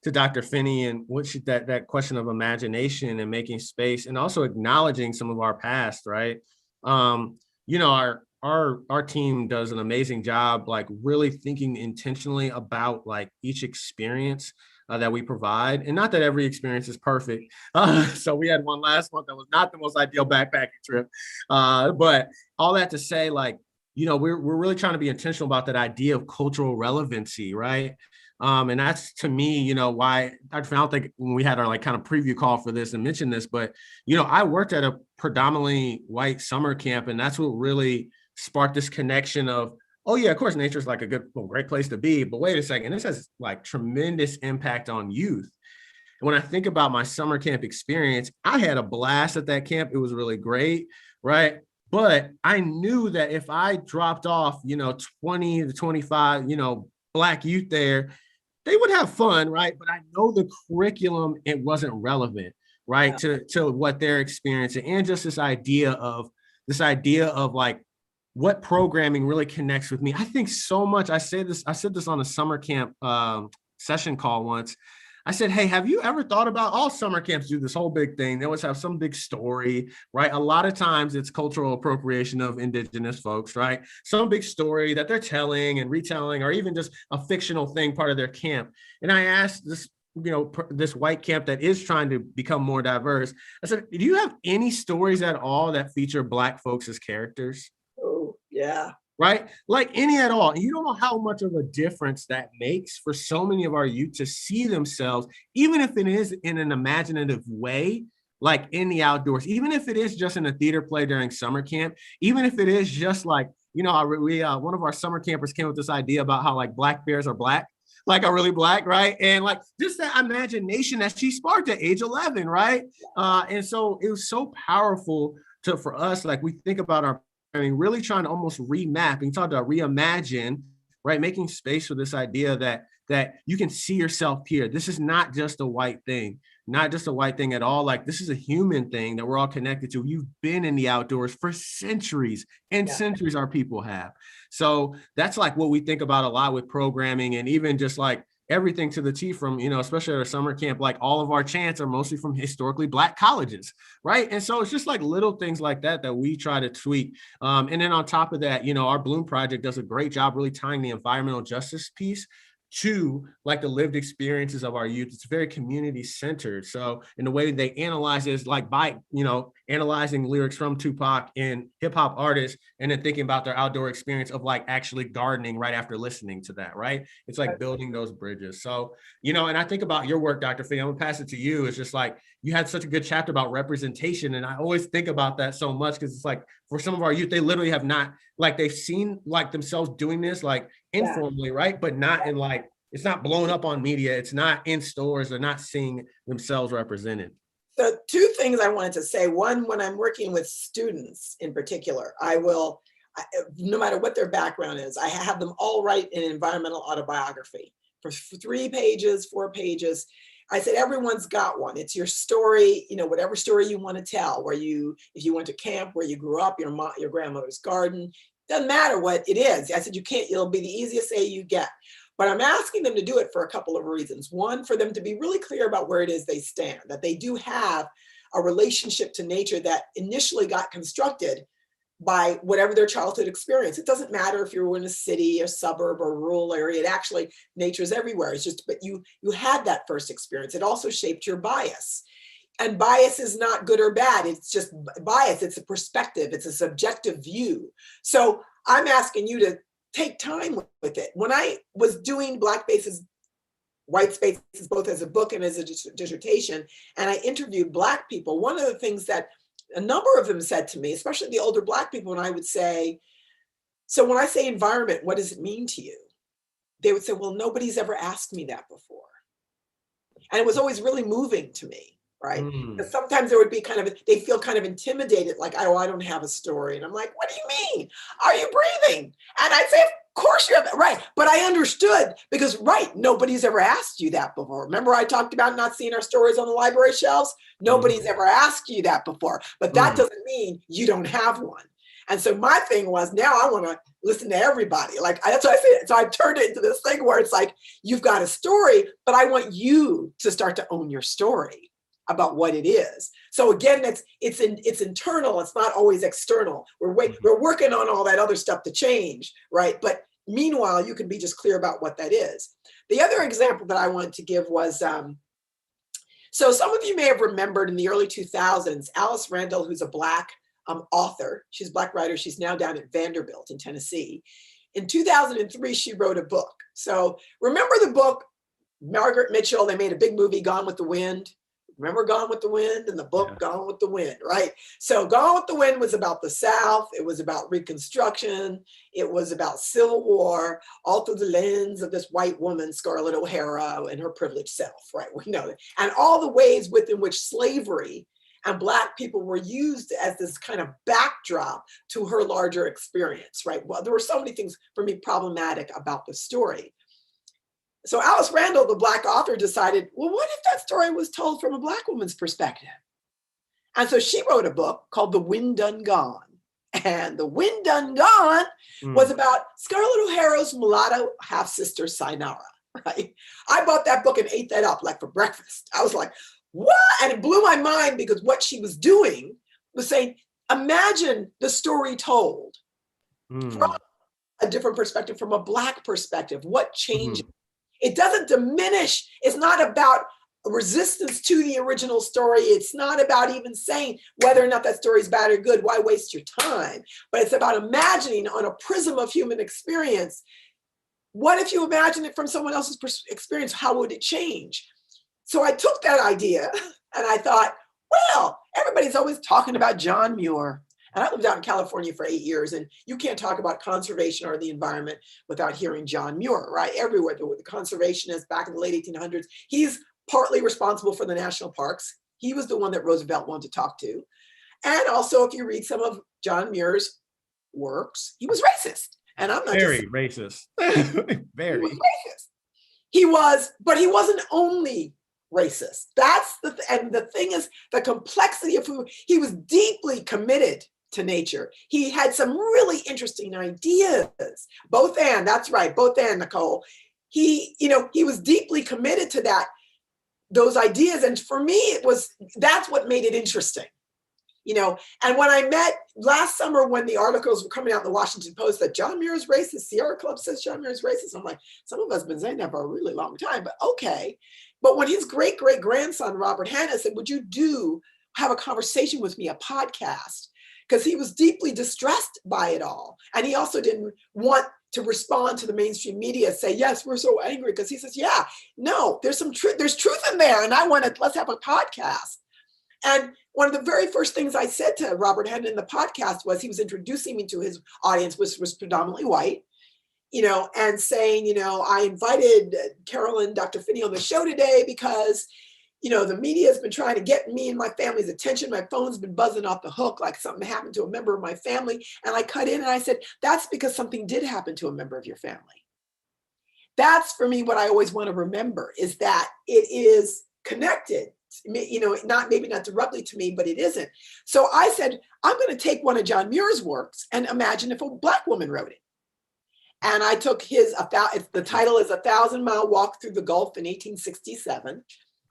to Dr. Finney and that question of imagination and making space and also acknowledging some of our past, right? Our team does an amazing job, like really thinking intentionally about like each experience that we provide. And not that every experience is perfect. So we had one last month that was not the most ideal backpacking trip. But all that to say, like, you know, we're really trying to be intentional about that idea of cultural relevancy, right? And that's, to me, you know, why I don't think when we had our like kind of preview call for this and mentioned this, but, you know, I worked at a predominantly white summer camp, and that's what really sparked this connection of, oh yeah, of course, nature is like a good, great place to be, but wait a second, this has like tremendous impact on youth. And when I think about my summer camp experience, I had a blast at that camp. It was really great, right? But I knew that if I dropped off, you know, 20 to 25, you know, Black youth there, they would have fun, right? But I know the curriculum, it wasn't relevant, right, to what they're experiencing. And just this idea of like what programming really connects with me. I think so much. I said this on a summer camp session call once. I said, hey, have you ever thought about, all summer camps do this whole big thing. They always have some big story, right? A lot of times it's cultural appropriation of indigenous folks, right? Some big story that they're telling and retelling, or even just a fictional thing part of their camp. And I asked this, you know, this white camp that is trying to become more diverse. I said, do you have any stories at all that feature Black folks as characters? Oh, yeah. Right? Like any at all. And you don't know how much of a difference that makes for so many of our youth to see themselves, even if it is in an imaginative way, like in the outdoors, even if it is just in a theater play during summer camp, even if it is just like, you know, one of our summer campers came with this idea about how like Black bears are Black, like are really Black, right? And like just that imagination that she sparked at age 11, right? And so it was so powerful for us, like we think about our, I mean, really trying to almost remap and talk about reimagine, right? Making space for this idea that you can see yourself here. This is not just a white thing, not just a white thing at all. Like this is a human thing that we're all connected to. You've been in the outdoors for centuries and centuries our people have. So that's like what we think about a lot with programming, and even just like everything to the T from, you know, especially at our summer camp, like all of our chants are mostly from historically Black colleges, right? And so it's just like little things like that that we try to tweak. And then on top of that, you know, our Bloom Project does a great job really tying the environmental justice piece to like the lived experiences of our youth. It's very community centered. So in the way they analyze it is like by, you know, analyzing lyrics from Tupac and hip hop artists, and then thinking about their outdoor experience of like actually gardening right after listening to that, right? It's like building those bridges. So, you know, and I think about your work, Dr. Finney, I'm gonna pass it to you. It's just like, you had such a good chapter about representation. And I always think about that so much, because it's like, for some of our youth, they literally have not, like they've seen like themselves doing this, like informally, right? But not in like, it's not blown up on media. It's not in stores. They're not seeing themselves represented. So two things I wanted to say. One, when I'm working with students in particular, no matter what their background is, I have them all write an environmental autobiography for 3 pages, 4 pages. I said, everyone's got one. It's your story, you know, whatever story you want to tell, if you went to camp, where you grew up, your grandmother's garden, doesn't matter what it is. I said, it'll be the easiest A you get. But I'm asking them to do it for a couple of reasons. One, for them to be really clear about where it is they stand, that they do have a relationship to nature that initially got constructed by whatever their childhood experience. It doesn't matter if you're in a city, a suburb, or a rural area. It actually, nature's everywhere. It's just, but you had that first experience. It also shaped your bias. And bias is not good or bad. It's just bias. It's a perspective. It's a subjective view. So I'm asking you to take time with it. When I was doing Black Faces, White Spaces, both as a book and as a dissertation, and I interviewed Black people, one of the things that a number of them said to me, especially the older Black people, and I would say, so when I say environment, what does it mean to you? They would say, well, nobody's ever asked me that before. And it was always really moving to me, right? Because sometimes there would be they feel kind of intimidated, like, oh, I don't have a story. And I'm like, what do you mean? Are you breathing? And I'd say, of course you have, right. But I understood because, right, nobody's ever asked you that before. Remember I talked about not seeing our stories on the library shelves? Nobody's ever asked you that before, but that doesn't mean you don't have one. And so my thing was, now I want to listen to everybody. Like, that's what I said. So I turned it into this thing where it's like, you've got a story, but I want you to start to own your story about what it is. So again, it's internal. It's not always external. We're working on all that other stuff to change, right? But meanwhile, you can be just clear about what that is. The other example that I wanted to give was, so some of you may have remembered in the early 2000s, Alice Randall, who's a Black author, she's a Black writer, she's now down at Vanderbilt in Tennessee. In 2003, she wrote a book. So remember the book, Margaret Mitchell, they made a big movie, Gone with the Wind. Remember Gone with the Wind and the book, yeah. Gone with the Wind, right? So Gone with the Wind was about the South. It was about Reconstruction. It was about Civil War, all through the lens of this white woman, Scarlett O'Hara, and her privileged self, right? We know that. And all the ways within which slavery and Black people were used as this kind of backdrop to her larger experience, right? Well, there were so many things for me problematic about the story. So Alice Randall, the Black author, decided, well, what if that story was told from a Black woman's perspective? And so she wrote a book called The Wind Done Gone. And The Wind Done Gone was about Scarlett O'Hara's mulatto half-sister, Sinara, right? I bought that book and ate that up like for breakfast. I was like, what? And it blew my mind because what she was doing was saying, imagine the story told from a different perspective, from a Black perspective. What changes? It doesn't diminish. It's not about resistance to the original story. It's not about even saying whether or not that story is bad or good. Why waste your time? But it's about imagining on a prism of human experience. What if you imagine it from someone else's experience? How would it change? So I took that idea and I thought, well, everybody's always talking about John Muir. And I lived out in California for 8 years, and you can't talk about conservation or the environment without hearing John Muir, right? Everywhere, the conservationists back in the late 1800s, he's partly responsible for the national parks. He was the one that Roosevelt wanted to talk to. And also, if you read some of John Muir's works, he was racist. And I'm not very racist. Very. He was racist. But he wasn't only racist. That's and the thing is, the complexity of who he was deeply committed to nature. He had some really interesting ideas. Both and, that's right, both and, Nicole. He was deeply committed to those ideas. And for me, that's what made it interesting. And when I met last summer, when the articles were coming out in the Washington Post that John Muir is racist, Sierra Club says John Muir is racist, I'm like, some of us have been saying that for a really long time, but okay. But when his great-great-grandson, Robert Hanna, said, would you have a conversation with me, a podcast? Because he was deeply distressed by it all. And he also didn't want to respond to the mainstream media, say, yes, we're so angry. Because he says, yeah, no, there's some truth, there's truth in there. And let's have a podcast. And one of the very first things I said to Robert Hanna in the podcast was, he was introducing me to his audience, which was predominantly white, and saying, I invited Carolyn, Dr. Finney on the show today because, the media has been trying to get me and my family's attention. My phone's been buzzing off the hook like something happened to a member of my family. And I cut in and I said, that's because something did happen to a member of your family. That's for me what I always want to remember, is that it is connected, maybe not directly to me, but it isn't. So I said, I'm going to take one of John Muir's works and imagine if a Black woman wrote it. And I took the title is 1,000-Mile Walk Through the Gulf in 1867.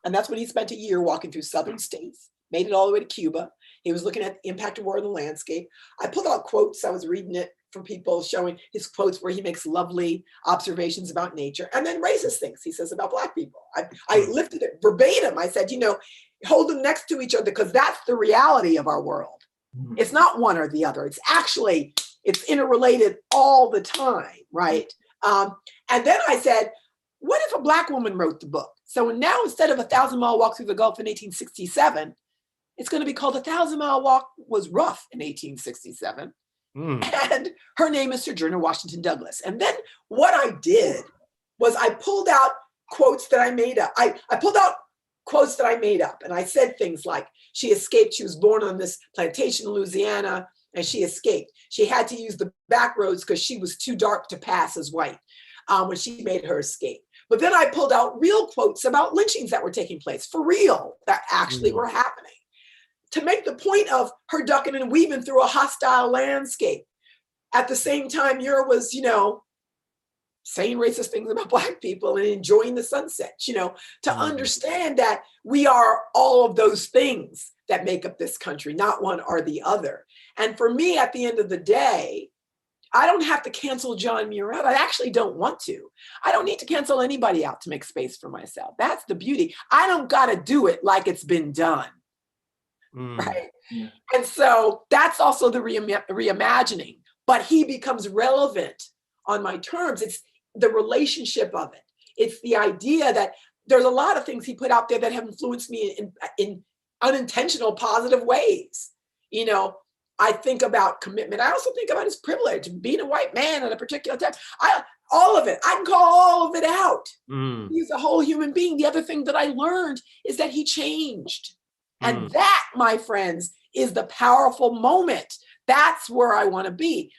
And that's when he spent a year walking through southern states, made it all the way to Cuba. He was looking at the impact of war on the landscape. I pulled out quotes. I was reading it from people, showing his quotes where he makes lovely observations about nature, and then racist things he says about Black people. I lifted it verbatim. I said, hold them next to each other, because that's the reality of our world. It's not one or the other. It's interrelated all the time, right? And then I said, what if a Black woman wrote the book? So now, instead of 1,000-Mile Walk Through the Gulf in 1867, it's going to be called 1,000-Mile Walk Was Rough in 1867. And her name is Sojourner Washington Douglas. And then what I did was I pulled out quotes that I made up. I pulled out quotes that I made up, and I said things like, she escaped. She was born on this plantation in Louisiana, and she escaped. She had to use the back roads because she was too dark to pass as white when she made her escape. But then I pulled out real quotes about lynchings that were taking place, for real, that actually were happening, to make the point of her ducking and weaving through a hostile landscape. At the same time, Muir was, saying racist things about Black people and enjoying the sunset, to understand that we are all of those things that make up this country, not one or the other. And for me, at the end of the day, I don't have to cancel John Muir out. I actually don't want to. I don't need to cancel anybody out to make space for myself. That's the beauty. I don't got to do it like it's been done. Right. Yeah. And so that's also the reimagining, but he becomes relevant on my terms. It's the relationship of it. It's the idea that there's a lot of things he put out there that have influenced me in unintentional positive ways. You know, I think about commitment. I also think about his privilege, being a white man at a particular time. All of it. I can call all of it out. He's a whole human being. The other thing that I learned is that he changed. And that, my friends, is the powerful moment. That's where I want to be.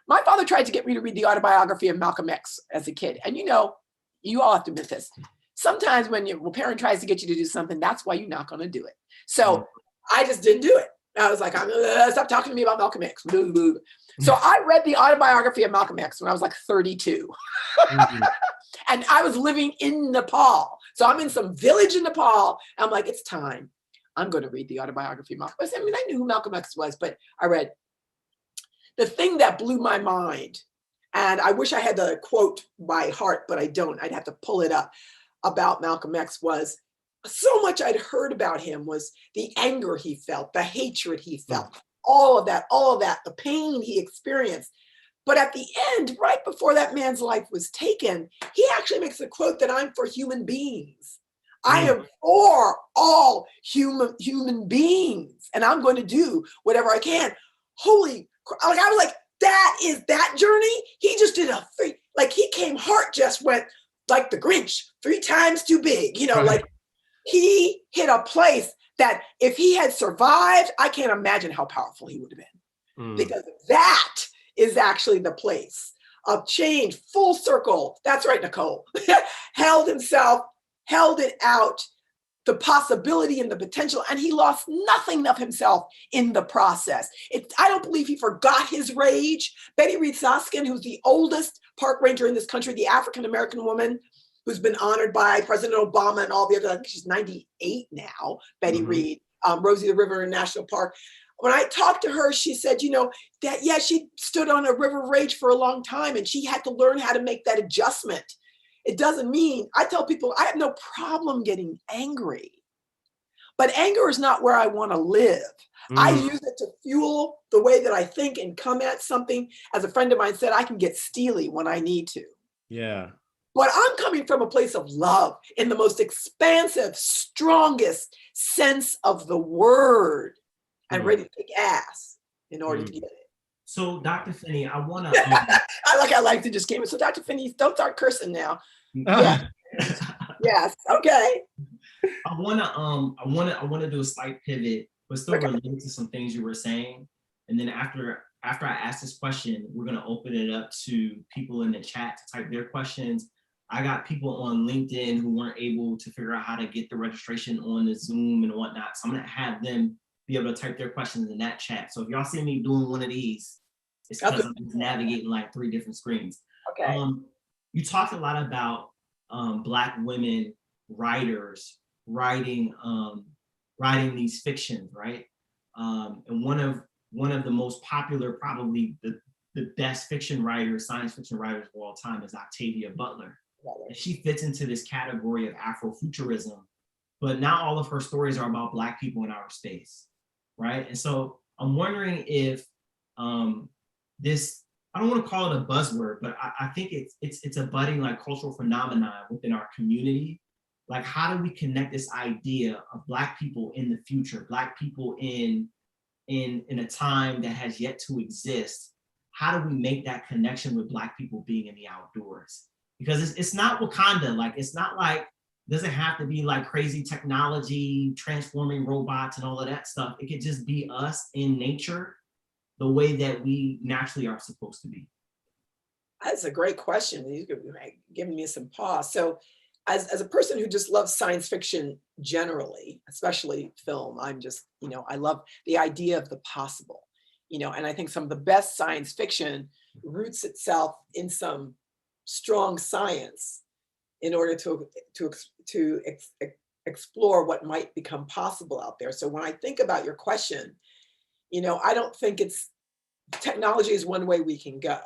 My father tried to get me to read the autobiography of Malcolm X as a kid. And you know, you all have to admit this. Sometimes when your parent tries to get you to do something, that's why you're not going to do it. So I just didn't do it. I was like, stop talking to me about Malcolm X. So I read the autobiography of Malcolm X when I was like 32. And I was living in Nepal. So I'm in some village in Nepal. And I'm like, it's time. I'm going to read the autobiography of Malcolm X. I mean, I knew who Malcolm X was, but I read. The thing that blew my mind, and I wish I had the quote by heart, but I don't. I'd have to pull it up, about Malcolm X was, so much I'd heard about him was the anger he felt, the hatred he felt, all of that, the pain he experienced. But at the end, right before that man's life was taken, he actually makes a quote that I'm for human beings. I am for all human beings, and I'm going to do whatever I can. Holy, like I was like, that is that journey. He just did he came, heart just went like the Grinch, 3 times too big, you know, like he hit a place that if he had survived, I can't imagine how powerful he would have been, because that is actually the place of change, full circle. That's right, Nicole. Held it out, the possibility and the potential, and he lost nothing of himself in the process. I don't believe he forgot his rage. Betty Reed Soskin, who's the oldest park ranger in this country, the African-American woman who's been honored by President Obama and all the other, I think she's 98 now, Betty Reed, Rosie the River National Park. When I talked to her, she said, you know, that, yeah, she stood on a river of rage for a long time and she had to learn how to make that adjustment. It doesn't mean, I tell people, I have no problem getting angry, but anger is not where I want to live. I use it to fuel the way that I think and come at something. As a friend of mine said, I can get steely when I need to. Yeah. But I'm coming from a place of love in the most expansive, strongest sense of the word, and ready to kick ass in order to get it. So, Dr. Finney, I want to. I like to just came in. So, Dr. Finney, don't start cursing now. Yeah. Yes. Okay. I want to do a slight pivot, but still relate to some things you were saying. And then after I ask this question, we're going to open it up to people in the chat to type their questions. I got people on LinkedIn who weren't able to figure out how to get the registration on the Zoom and whatnot. So I'm going to have them be able to type their questions in that chat. So if y'all see me doing one of these, it's because I'm just navigating like 3 different screens. Okay. You talked a lot about Black women writers writing these fictions, right? And one of the most popular, probably the best fiction writers, science fiction writers of all time, is Octavia Butler. And she fits into this category of Afrofuturism, but not all of her stories are about Black people in outer space, right? And so I'm wondering if this, I don't want to call it a buzzword, but I think it's a budding like cultural phenomenon within our community. Like, how do we connect this idea of Black people in the future, Black people in a time that has yet to exist? How do we make that connection with Black people being in the outdoors? Because it's not Wakanda. Like, it's not like, it doesn't have to be like crazy technology, transforming robots and all of that stuff. It could just be us in nature, the way that we naturally are supposed to be. That's a great question. You've given me some pause. So as a person who just loves science fiction generally, especially film, I'm just, you know, I love the idea of the possible, you know, and I think some of the best science fiction roots itself in some strong science in order to explore what might become possible out there. So when I think about your question, you know, I don't think technology is one way we can go.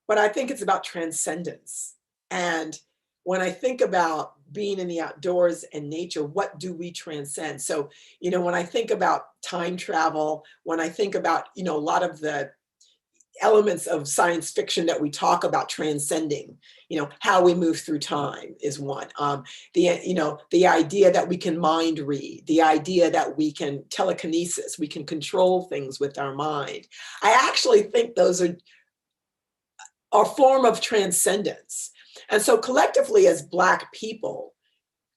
but I think it's about transcendence. And when I think about being in the outdoors and nature, what do we transcend? So, when I think about time travel, when I think about, a lot of the elements of science fiction that we talk about transcending, how we move through time is one. The idea that we can mind read, the idea that we can telekinesis, we can control things with our mind. I actually think those are a form of transcendence. And so collectively as Black people,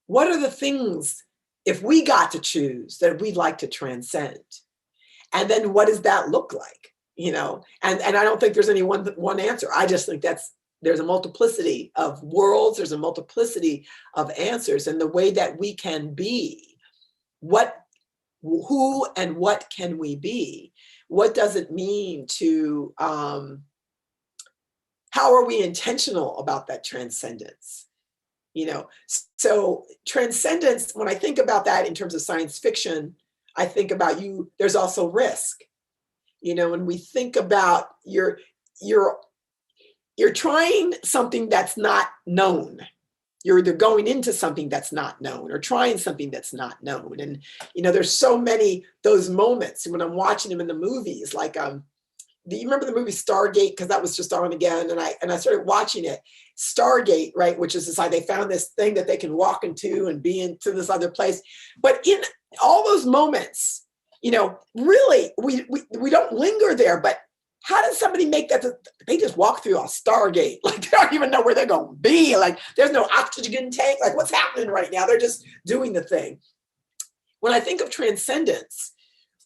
what are the things, if we got to choose, that we'd like to transcend? And then what does that look like? And I don't think there's any one answer. I just think there's a multiplicity of worlds, there's a multiplicity of answers, and the way that we can be, who and what can we be? What does it mean to, how are we intentional about that transcendence? So transcendence, when I think about that in terms of science fiction, I think about there's also risk. When we think about you're trying something that's not known. You're either going into something that's not known or trying something that's not known. And, there's so many those moments when I'm watching them in the movies, like, do you remember the movie Stargate? Because that was just on again. And I started watching it. Stargate, right? Which is like they found this thing that they can walk into and be into this other place. But in all those moments, really, we don't linger there, but how does somebody make that? They just walk through a Stargate. Like they don't even know where they're going to be. Like there's no oxygen tank. Like what's happening right now? They're just doing the thing. When I think of transcendence,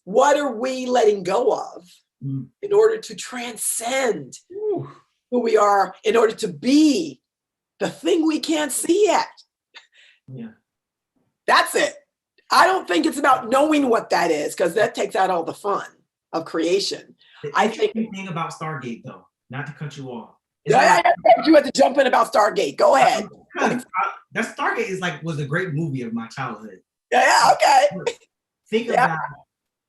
what are we letting go of in order to transcend who we are, in order to be the thing we can't see yet? Yeah. That's it. I don't think it's about knowing what that is, because that takes out all the fun of creation. I think the thing about Stargate, though, not to cut you off. You had to jump in about Stargate. Go ahead. That Stargate was a great movie of my childhood. Yeah, okay. Think about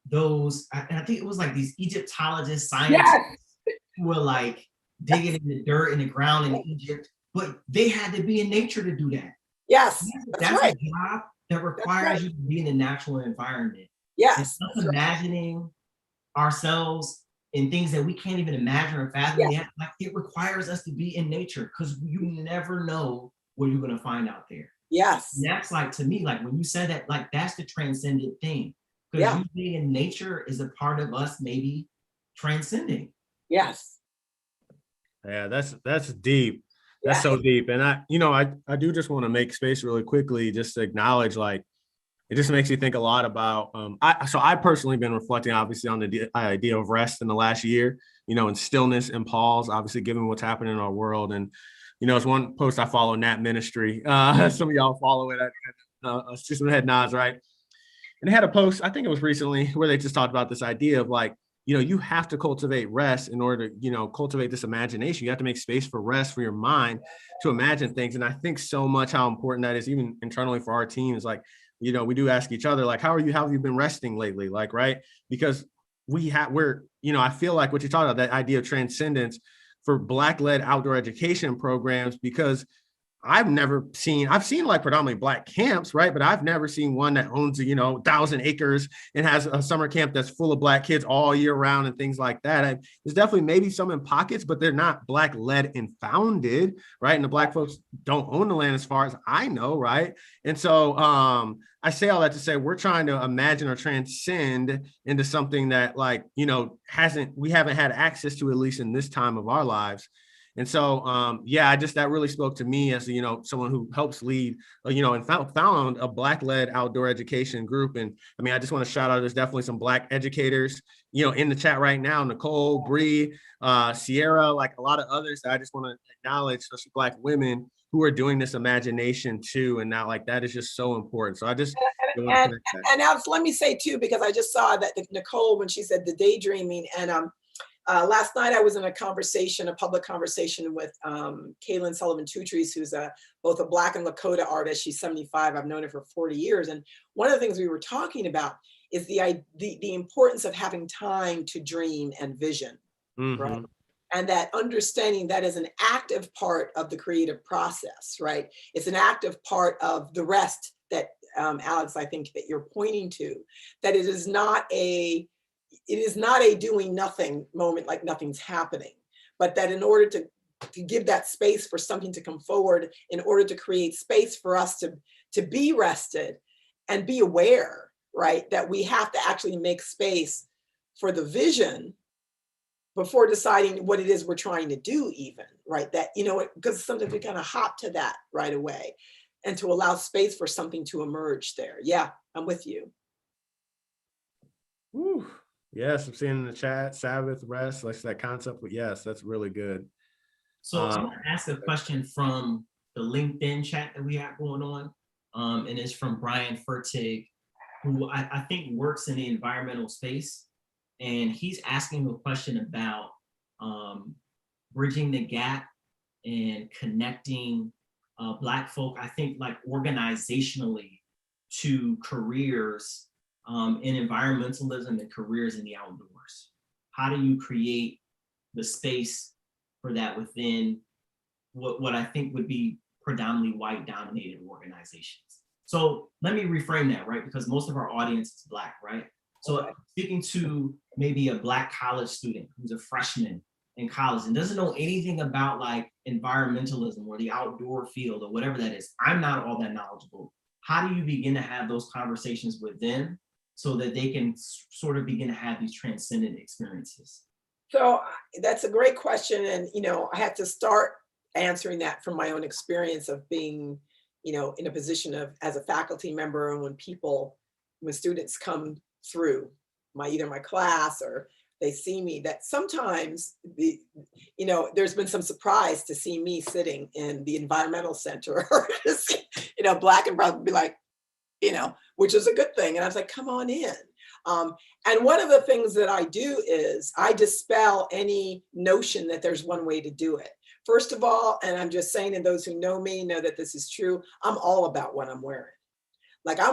those, and I think it was like these Egyptologists, scientists who were like digging in the dirt in the ground in Egypt, but they had to be in nature to do that. Yes, that's right. a job that requires you to be in a natural environment. Yes. And imagining ourselves in things that we can't even imagine or fathom yet. Like it requires us to be in nature because you never know what you're going to find out there. Yes. And that's like, to me, like when you said that, like that's the transcendent thing. Because you being in nature is a part of us maybe transcending. Yes. Yeah, that's deep. That's so deep. And I do just want to make space really quickly just to acknowledge, like, it just makes you think a lot about, I personally been reflecting obviously on the idea of rest in the last year, and stillness and pause, obviously given what's happening in our world. And, it's one post I follow, Nat Ministry. Some of y'all follow it. I see some head nods, right? And they had a post, I think it was recently, where they just talked about this idea of like, you have to cultivate rest in order to, cultivate this imagination. You have to make space for rest for your mind to imagine things. And I think so much how important that is, even internally for our teams. Like, we do ask each other, like, how have you been resting lately? Like, right? Because I feel like what you're talking about, that idea of transcendence for Black-led outdoor education programs, because I've seen like predominantly Black camps, right? But I've never seen one that owns, 1,000 acres and has a summer camp that's full of Black kids all year round and things like that. And there's definitely maybe some in pockets, but they're not Black-led and founded, right? And the Black folks don't own the land as far as I know, right? And so I say all that to say we're trying to imagine or transcend into something that, like, we haven't had access to, at least in this time of our lives. And so, that really spoke to me as, someone who helps lead, and found a Black-led outdoor education group. And I mean, I just want to shout out, there's definitely some Black educators, in the chat right now, Nicole, Bree, Sierra, like a lot of others that I just want to acknowledge, especially Black women who are doing this imagination too. And now, like, that is just so important. So I just, and Alex, let me say too, because I just saw that Nicole, when she said the daydreaming, and last night I was in a public conversation with Kaylin Sullivan-Tutrees, who's both a Black and Lakota artist. She's 75. I've known her for 40 years. And one of the things we were talking about is the importance of having time to dream and vision, right? And that understanding that is an active part of the creative process, right? It's an active part of the rest that, Alex, I think that you're pointing to, that it is not a doing nothing moment, like nothing's happening, but that in order to give that space for something to come forward, in order to create space for us to be rested and be aware, right? That we have to actually make space for the vision before deciding what it is we're trying to do even, right? That, because sometimes we kind of hop to that right away, and to allow space for something to emerge there. Yeah, I'm with you. Whew. Yes, I'm seeing in the chat, Sabbath, rest, like that concept, but yes, that's really good. So I'm gonna ask a question from the LinkedIn chat that we have going on. And it's from Brian Fertig, who I think works in the environmental space. And he's asking a question about bridging the gap and connecting Black folk, I think, like organizationally, to careers in environmentalism and careers in the outdoors. How do you create the space for that within what I think would be predominantly white dominated organizations? So let me reframe that, right? Because most of our audience is Black, right? So speaking to maybe a Black college student who's a freshman in college and doesn't know anything about like environmentalism or the outdoor field or whatever that is, I'm not all that knowledgeable. How do you begin to have those conversations with them so that they can sort of begin to have these transcendent experiences? So that's a great question. And, I have to start answering that from my own experience of being, in a position of as a faculty member, and when students come through either my class or they see me, that sometimes there's been some surprise to see me sitting in the environmental center or just, Black and brown, be like, which is a good thing. And I was like, come on in. And one of the things that I do is I dispel any notion that there's one way to do it. First of all, and I'm just saying, and those who know me know that this is true, I'm all about what I'm wearing. Like I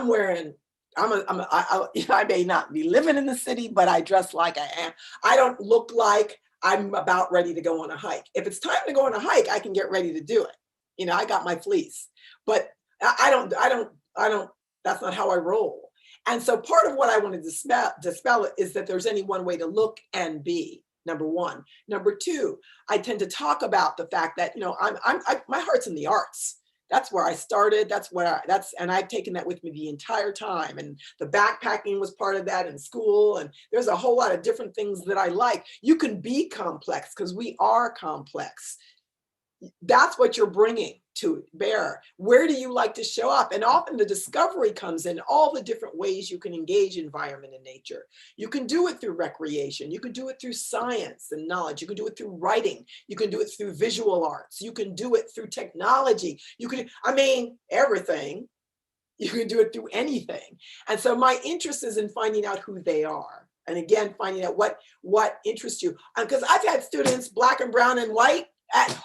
may not be living in the city, but I dress like I am. I don't look like I'm about ready to go on a hike. If it's time to go on a hike, I can get ready to do it. I got my fleece, but I don't, that's not how I roll. And so part of what I want to dispel is that there's any one way to look and be, number one. Number two, I tend to talk about the fact that, my heart's in the arts. That's where I started. And I've taken that with me the entire time. And the backpacking was part of that in school. And there's a whole lot of different things that I like. You can be complex because we are complex. That's what you're bringing to bear. Where do you like to show up? And often the discovery comes in all the different ways you can engage environment and nature. You can do it through recreation. You can do it through science and knowledge. You can do it through writing. You can do it through visual arts. You can do it through technology. Everything. You can do it through anything. And so my interest is in finding out who they are. And again, finding out what interests you. Because I've had students, Black and brown and white,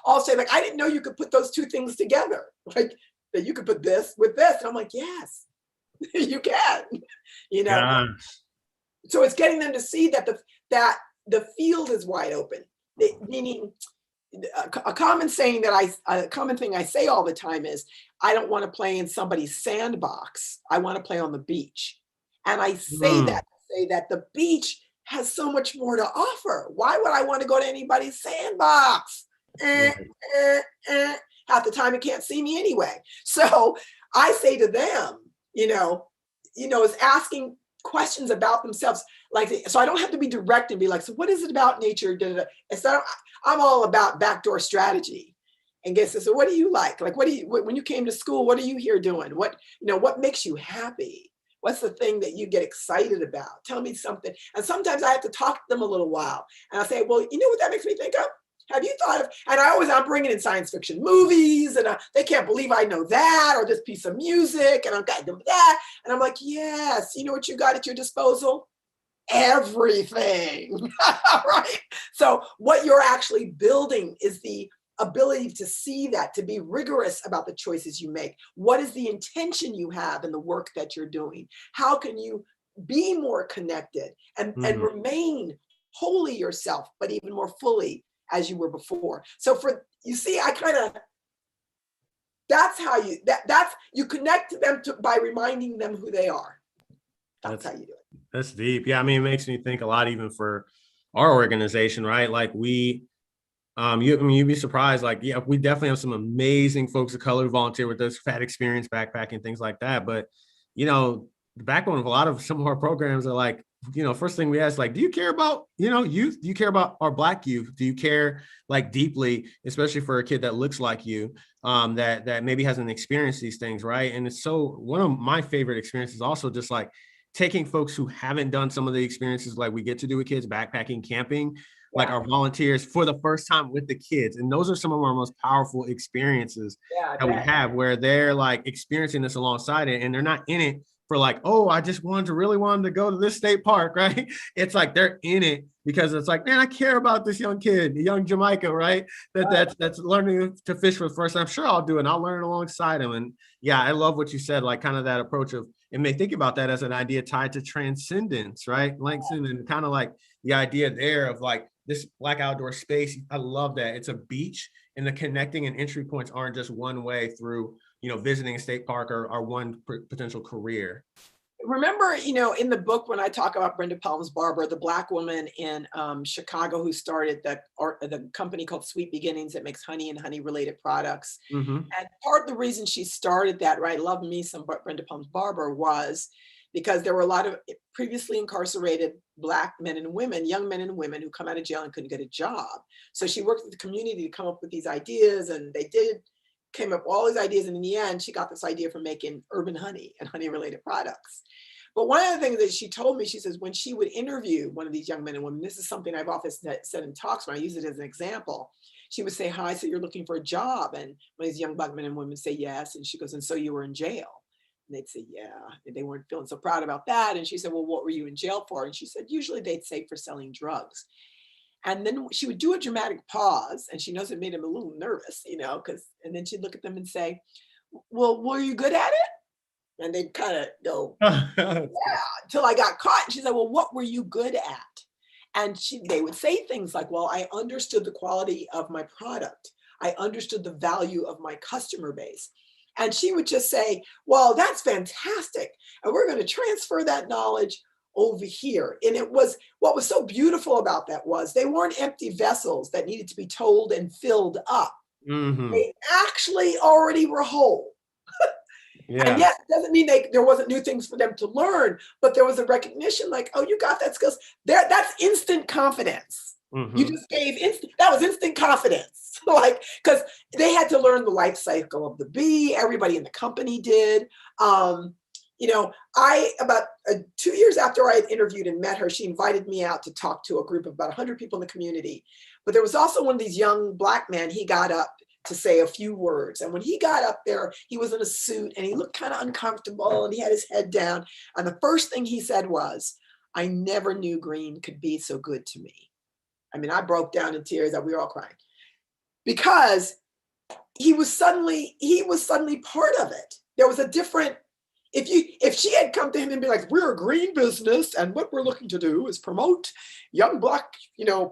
all say like, I didn't know you could put those two things together. Like that you could put this with this. And I'm like, yes, you can, Yeah. So it's getting them to see that the field is wide open. Meaning a common thing I say all the time is, I don't want to play in somebody's sandbox. I want to play on the beach. And I say that the beach has so much more to offer. Why would I want to go to anybody's sandbox? Half the time it can't see me anyway. So I say to them, is asking questions about themselves. So I don't have to be direct and be like, so what is it about nature? I'm all about backdoor strategy. And guess, so what do you like? Like, when you came to school, what are you here doing? What makes you happy? What's the thing that you get excited about? Tell me something. And sometimes I have to talk to them a little while. And I say, well, you know what that makes me think of? Have you thought of, and I'm bringing in science fiction movies, and they can't believe I know that, or this piece of music, and I've got that. And I'm like, yes, you know what you got at your disposal? Everything, right? So what you're actually building is the ability to see that, to be rigorous about the choices you make. What is the intention you have in the work that you're doing? How can you be more connected and remain wholly yourself, but even more fully as you were before. So you see, I kind of, that's how you connect to them by reminding them who they are. That's how you do it. That's deep. Yeah. I mean, it makes me think a lot, even for our organization, right? Like you'd be surprised. Like, yeah, we definitely have some amazing folks of color who volunteer with us, who've had experience backpacking, things like that. But, the backbone of a lot of some of our programs are like, first thing we ask, like, do you care about, youth? Do you care about our Black youth? Do you care like deeply, especially for a kid that looks like you, that maybe hasn't experienced these things, right? And it's one of my favorite experiences also just like taking folks who haven't done some of the experiences like we get to do with kids, backpacking, camping, like our volunteers for the first time with the kids. And those are some of our most powerful experiences that we have, where they're like experiencing this alongside it, and they're not in it for like, oh, I just really wanted to go to this state park, right? It's like they're in it because it's like, man, I care about this young kid, the young Jamaica, right? That's learning to fish for the first time. I'm sure I'll do it. I'll learn alongside him. And yeah, I love what you said, like kind of that approach of, and may think about that as an idea tied to transcendence, right? Langston, and kind of like the idea there of like this Black outdoor space. I love that. It's a beach, and the connecting and entry points aren't just one way through, visiting a state park or one potential career. Remember, in the book, when I talk about Brenda Palms Barber, the Black woman in Chicago who started the company called Sweet Beginnings that makes honey and honey related products. Mm-hmm. And part of the reason she started that, right, love me some Brenda Palms Barber, was because there were a lot of previously incarcerated Black men and women, young men and women, who come out of jail and couldn't get a job. So she worked with the community to come up with these ideas, and came up with all these ideas, and in the end, she got this idea for making urban honey and honey-related products. But one of the things that she told me, she says, when she would interview one of these young men and women, this is something I've often said in talks when I use it as an example, she would say, hi, so you're looking for a job? And one of these young Black men and women say, yes. And she goes, and so you were in jail? And they'd say, yeah. And they weren't feeling so proud about that. And she said, well, what were you in jail for? And she said, usually they'd say for selling drugs. And then she would do a dramatic pause, and she knows it made him a little nervous, and then she'd look at them and say, well, were you good at it? And they'd kind of go, yeah, until I got caught. And she said, well, what were you good at? And they would say things like, well, I understood the quality of my product. I understood the value of my customer base. And she would just say, well, that's fantastic. And we're going to transfer that knowledge over here. And what was so beautiful about that was they weren't empty vessels that needed to be told and filled up. Mm-hmm. They actually already were whole. Yeah. And yes, it doesn't mean there wasn't new things for them to learn, but there was a recognition like, oh, you got that skills. That's instant confidence. Mm-hmm. You just gave that was instant confidence. Like, because they had to learn the life cycle of the bee. Everybody in the company did. About 2 years after I had interviewed and met her, she invited me out to talk to a group of about 100 people in the community. But there was also one of these young Black men. He got up to say a few words. And when he got up there, he was in a suit and he looked kind of uncomfortable and he had his head down. And the first thing he said was, I never knew green could be so good to me. I mean, I broke down in tears. We were all crying because he was suddenly part of it. There was a different, if she had come to him and be like, we're a green business and what we're looking to do is promote young Black,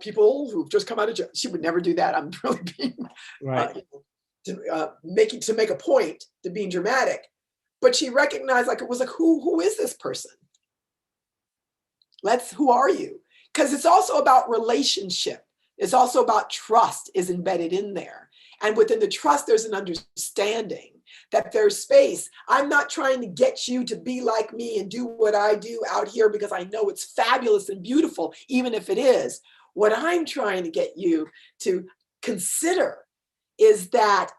people who've just come out of jail, she would never do that. I'm really being right. To make a point, to being dramatic. But she recognized, like, it was like, who is this person? Who are you? Because it's also about relationship. It's also about trust is embedded in there. And within the trust, there's an understanding that there's space. I'm not trying to get you to be like me and do what I do out here because I know it's fabulous and beautiful, even if it is. What I'm trying to get you to consider is that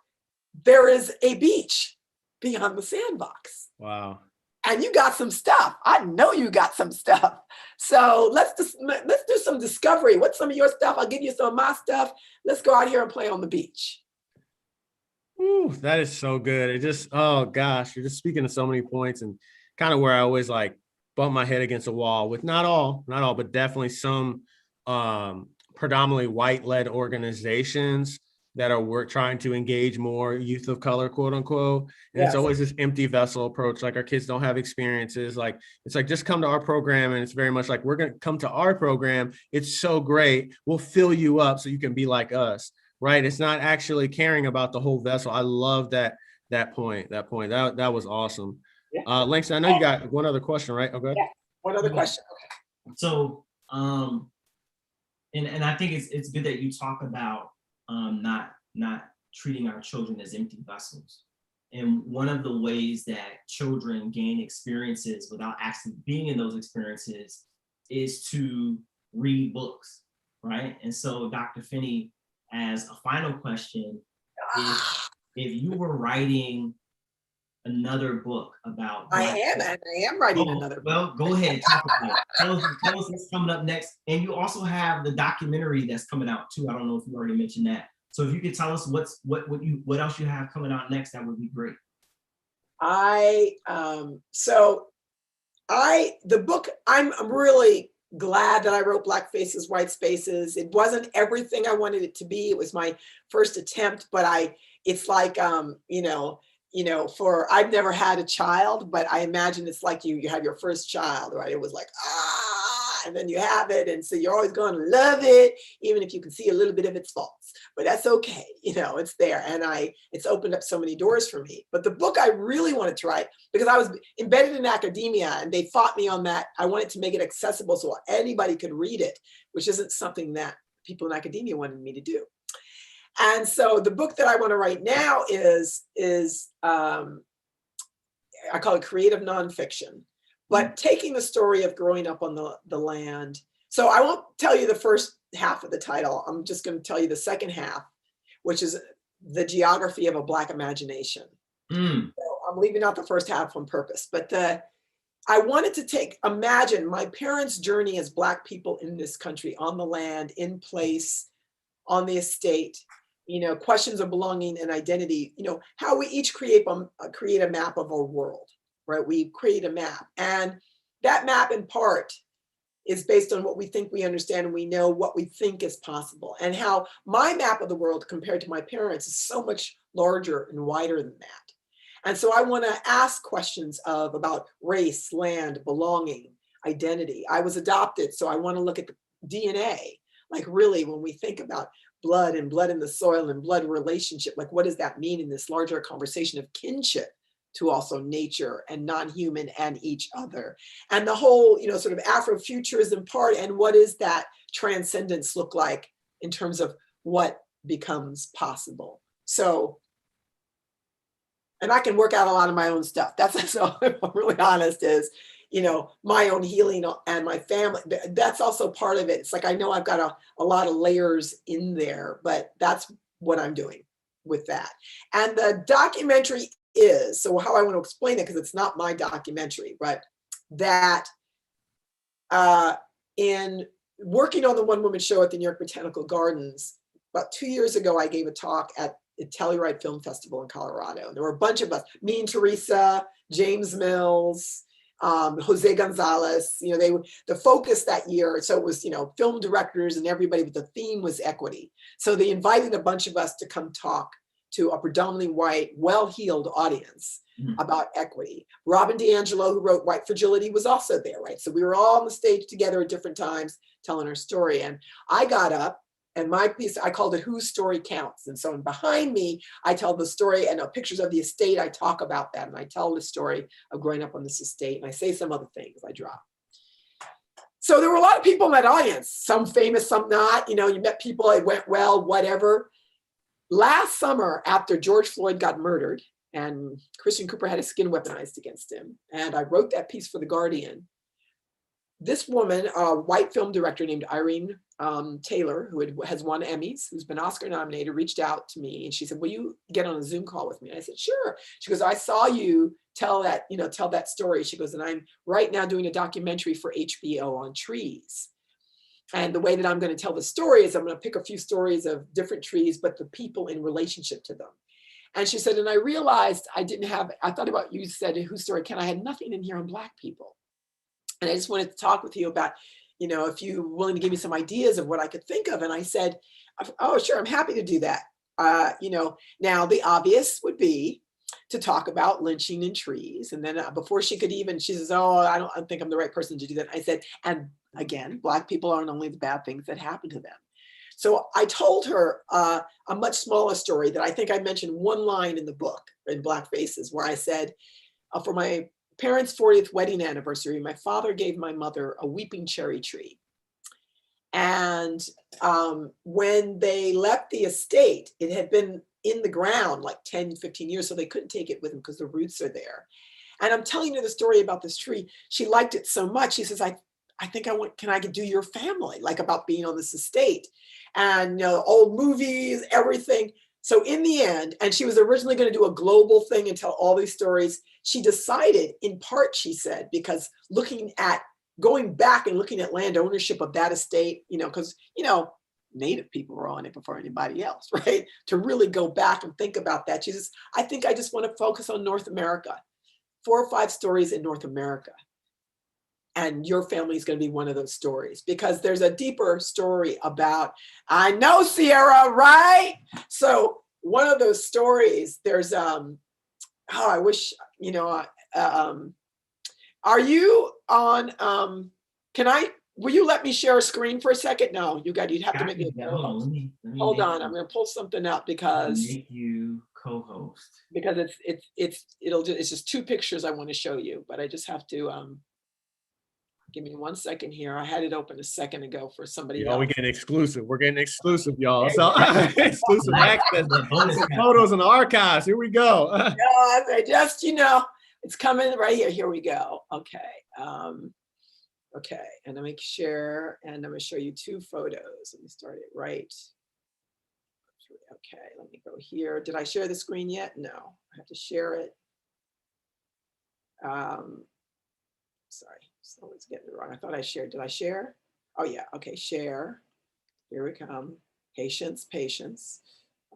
there is a beach beyond the sandbox. Wow. And you got some stuff. I know you got some stuff. So let's do some discovery. What's some of your stuff? I'll give you some of my stuff. Let's go out here and play on the beach. Ooh, that is so good. It just, oh gosh, you're just speaking to so many points, and kind of where I always like bump my head against a wall with not all, but definitely some predominantly white-led organizations that are trying to engage more youth of color, quote unquote. And it's Yes. always this empty vessel approach. Like our kids don't have experiences. Like, it's like, just come to our program. And it's very much like, we're going to come to our program. It's so great. We'll fill you up so you can be like us. Right. It's not actually caring about the whole vessel. I love that point. That was awesome. Yeah. Langston, I know you got one other question, right? Okay. Yeah. One other question. Okay. So, and I think it's good that you talk about not treating our children as empty vessels. And one of the ways that children gain experiences without actually being in those experiences is to read books, right? And so, Dr. Finney, as a final question, if you were writing another book about I am writing another book. Well, go ahead, talk about it. Tell us what's coming up next. And you also have the documentary that's coming out too. I don't know if you already mentioned that. So if you could tell us what else you have coming out next, that would be great. The book, I'm really glad that I wrote Black Faces, White Spaces. It wasn't everything I wanted it to be. It was my first attempt, but it's like, I've never had a child, but I imagine it's like you have your first child, right? It was like, and then you have it. And so you're always going to love it, even if you can see a little bit of its faults, but that's okay. It's there. And it's opened up so many doors for me. But the book I really wanted to write, because I was embedded in academia and they fought me on that. I wanted to make it accessible so anybody could read it, which isn't something that people in academia wanted me to do. And so the book that I want to write now is I call it creative nonfiction, but taking the story of growing up on the land. So I won't tell you the first half of the title. I'm just going to tell you the second half, which is the geography of a Black imagination. So I'm leaving out the first half on purpose, but I wanted to imagine my parents' journey as Black people in this country, on the land, in place, on the estate. Questions of belonging and identity, how we each create a map of our world, right? We create a map, and that map in part is based on what we think we understand and we know what we think is possible, and how my map of the world compared to my parents is so much larger and wider than that. And so I want to ask questions about race, land, belonging, identity. I was adopted, so I want to look at the DNA, like really when we think about blood and blood in the soil and blood relationship, like what does that mean in this larger conversation of kinship to also nature and non-human and each other, and the whole sort of Afrofuturism part, and what does that transcendence look like in terms of what becomes possible. So, and I can work out a lot of my own stuff. That's so, if I'm really honest, is my own healing and my family. That's also part of it. It's like, I know I've got a lot of layers in there, but that's what I'm doing with that. And the documentary is, so how I want to explain it, because it's not my documentary, but that in working on the One Woman Show at the New York Botanical Gardens, about 2 years ago, I gave a talk at the Telluride Film Festival in Colorado. And there were a bunch of us, me and Teresa, James Mills, Jose Gonzalez, the focus that year. So it was, film directors and everybody, but the theme was equity. So they invited a bunch of us to come talk to a predominantly white, well-heeled audience about equity. Robin DiAngelo, who wrote White Fragility, was also there, right? So we were all on the stage together at different times telling our story. And I got up, and my piece, I called it Whose Story Counts. And so behind me, I tell the story, and pictures of the estate, I talk about that. And I tell the story of growing up on this estate. And I say some other things I drop. So there were a lot of people in that audience, some famous, some not. You met people, it went well, whatever. Last summer, after George Floyd got murdered, and Christian Cooper had his skin weaponized against him, and I wrote that piece for The Guardian, this woman, a white film director named Irene Taylor, who has won Emmys, who's been Oscar nominated, reached out to me, and she said, "Will you get on a Zoom call with me?" And I said, "Sure." She goes, "I saw you tell that story." She goes, "And I'm right now doing a documentary for HBO on trees. And the way that I'm going to tell the story is I'm going to pick a few stories of different trees, but the people in relationship to them." And she said, "And I realized I thought about, you said, Whose Story Can I had nothing in here on Black people. And I just wanted to talk with you about, if you're willing to give me some ideas of what I could think of." And I said, "Oh, sure, I'm happy to do that." Now the obvious would be to talk about lynching and trees. And then before she could even, she says, oh, I don't think I'm the right person to do that. I said, and again, Black people aren't only the bad things that happen to them. So I told her a much smaller story that I think I mentioned one line in the book, in Black Faces, where I said, for my parents' 40th wedding anniversary, my father gave my mother a weeping cherry tree. And when they left the estate, it had been in the ground like 10, 15 years, so they couldn't take it with them because the roots are there. And I'm telling her the story about this tree. She liked it so much. She says, I think can I do your family, like about being on this estate? And old movies, everything. So in the end, and she was originally going to do a global thing and tell all these stories, she decided, in part, she said, because going back and looking at land ownership of that estate, because, Native people were on it before anybody else, right? To really go back and think about that. She says, I think I just want to focus on North America, 4 or 5 stories in North America. And your family is going to be one of those stories, because there's a deeper story about, I know, Sierra, right? So one of those stories, there's, I wish, are you on, will you let me share a screen for a second? No, you'd have to make me a co-host. Hold on, I'm going to pull something up because make you co-host. Because it's just 2 pictures I want to show you, but I just have to, give me 1 second here. I had it open a second ago for somebody else. We're getting exclusive. We're getting exclusive, y'all. So exclusive access to photos in the archives. Here we go. It's coming right here. Here we go. Okay. Okay. And I'm going to share, and I'm going to show you 2 photos. Let me start it right. Okay. Let me go here. Did I share the screen yet? No. I have to share it. Sorry. Someone's getting it wrong. I thought I shared. Did I share? Oh yeah. Okay. Share. Here we come. Patience.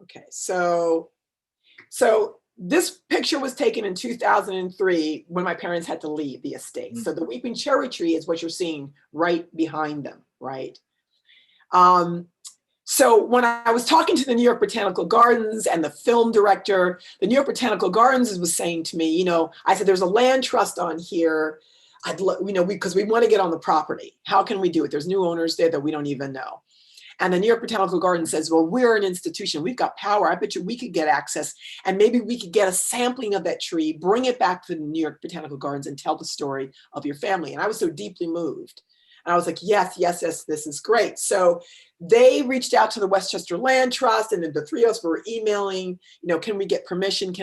Okay. So this picture was taken in 2003 when my parents had to leave the estate. So the weeping cherry tree is what you're seeing right behind them, right? So when I was talking to the New York Botanical Gardens and the film director, the New York Botanical Gardens was saying to me, I said, there's a land trust on here. Because we want to get on the property. How can we do it? There's new owners there that we don't even know. And the New York Botanical Garden says, well, we're an institution. We've got power. I bet you we could get access, and maybe we could get a sampling of that tree, bring it back to the New York Botanical Gardens and tell the story of your family. And I was so deeply moved. And I was like, yes, this is great. So they reached out to the Westchester Land Trust, and then the 3 of us were emailing, can we get permission?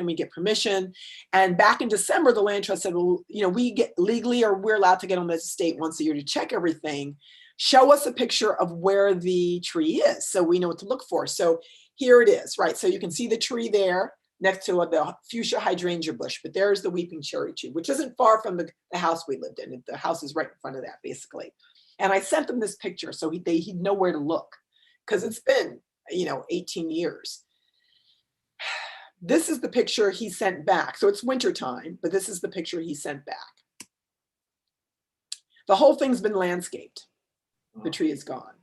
And back in December, the Land Trust said, well, we get legally, or we're allowed to get on this estate once a year to check everything. Show us a picture of where the tree is so we know what to look for. So here it is, right? So you can see the tree there next to the fuchsia hydrangea bush, but there's the weeping cherry tree, which isn't far from the house we lived in. The house is right in front of that, basically. And I sent them this picture so he'd know where to look, because it's been, 18 years. This is the picture he sent back. So it's wintertime, but this is the picture he sent back. The whole thing's been landscaped. The tree is gone.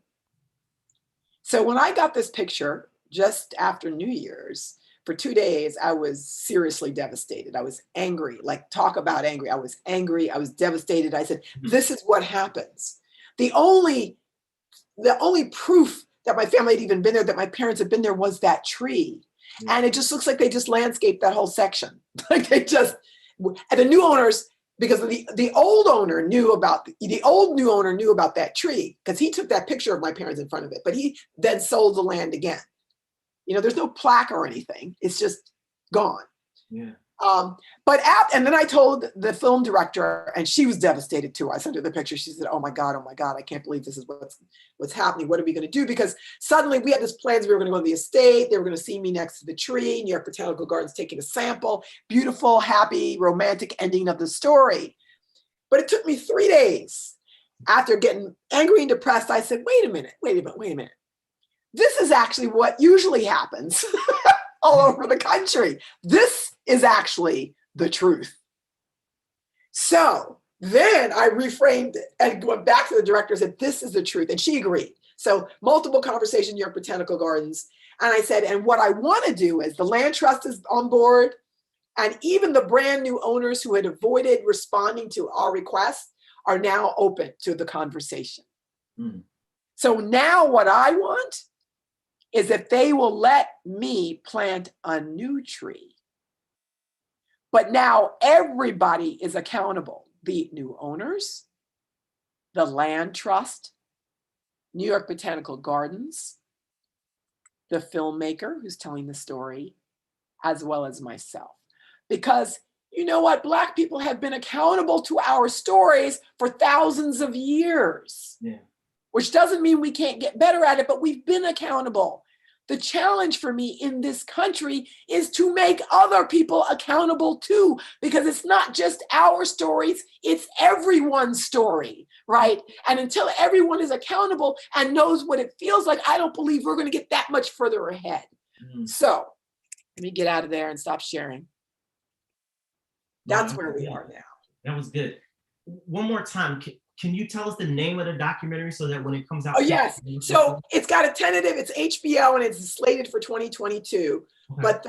So when I got this picture just after New Year's, for 2 days, I was seriously devastated. I was angry, like talk about angry. I was angry. I was devastated. I said, this is what happens. The only proof that my family had even been there, that my parents had been there, was that tree. And it just looks like they just landscaped that whole section. Like and the new owners, because the old owner knew about, the old new owner knew about that tree, because he took that picture of my parents in front of it, but he then sold the land again. There's no plaque or anything. It's just gone. Yeah. And then I told the film director, and she was devastated too. I sent her the picture. She said, oh my God, I can't believe this is what's happening. What are we going to do? Because suddenly we had this plans. We were going to go to the estate. They were going to see me next to the tree. New York Botanical Gardens taking a sample. Beautiful, happy, romantic ending of the story. But it took me 3 days. After getting angry and depressed, I said, wait a minute. This is actually what usually happens all over the country. This is actually the truth. So then I reframed it and went back to the director and said, this is the truth. And she agreed. So multiple conversations, New York Botanical Gardens. And I said, and what I want to do is the land trust is on board, and even the brand new owners who had avoided responding to our requests are now open to the conversation. Mm. So now what I want is if they will let me plant a new tree. But now everybody is accountable, the new owners, the land trust, New York Botanical Gardens, the filmmaker who's telling the story, as well as myself. Because you know what? Black people have been accountable to our stories for thousands of years, which doesn't mean we can't get better at it, but we've been accountable. The challenge for me in this country is to make other people accountable too, because it's not just our stories, it's everyone's story, right? And until everyone is accountable and knows what it feels like, I don't believe we're going to get that much further ahead. So let me get out of there and stop sharing. That's where we are now. That was good. One more time, can you tell us the name of the documentary so that when it comes out? Oh, yes. So it's got a tentative, it's HBO and it's slated for 2022. Okay. But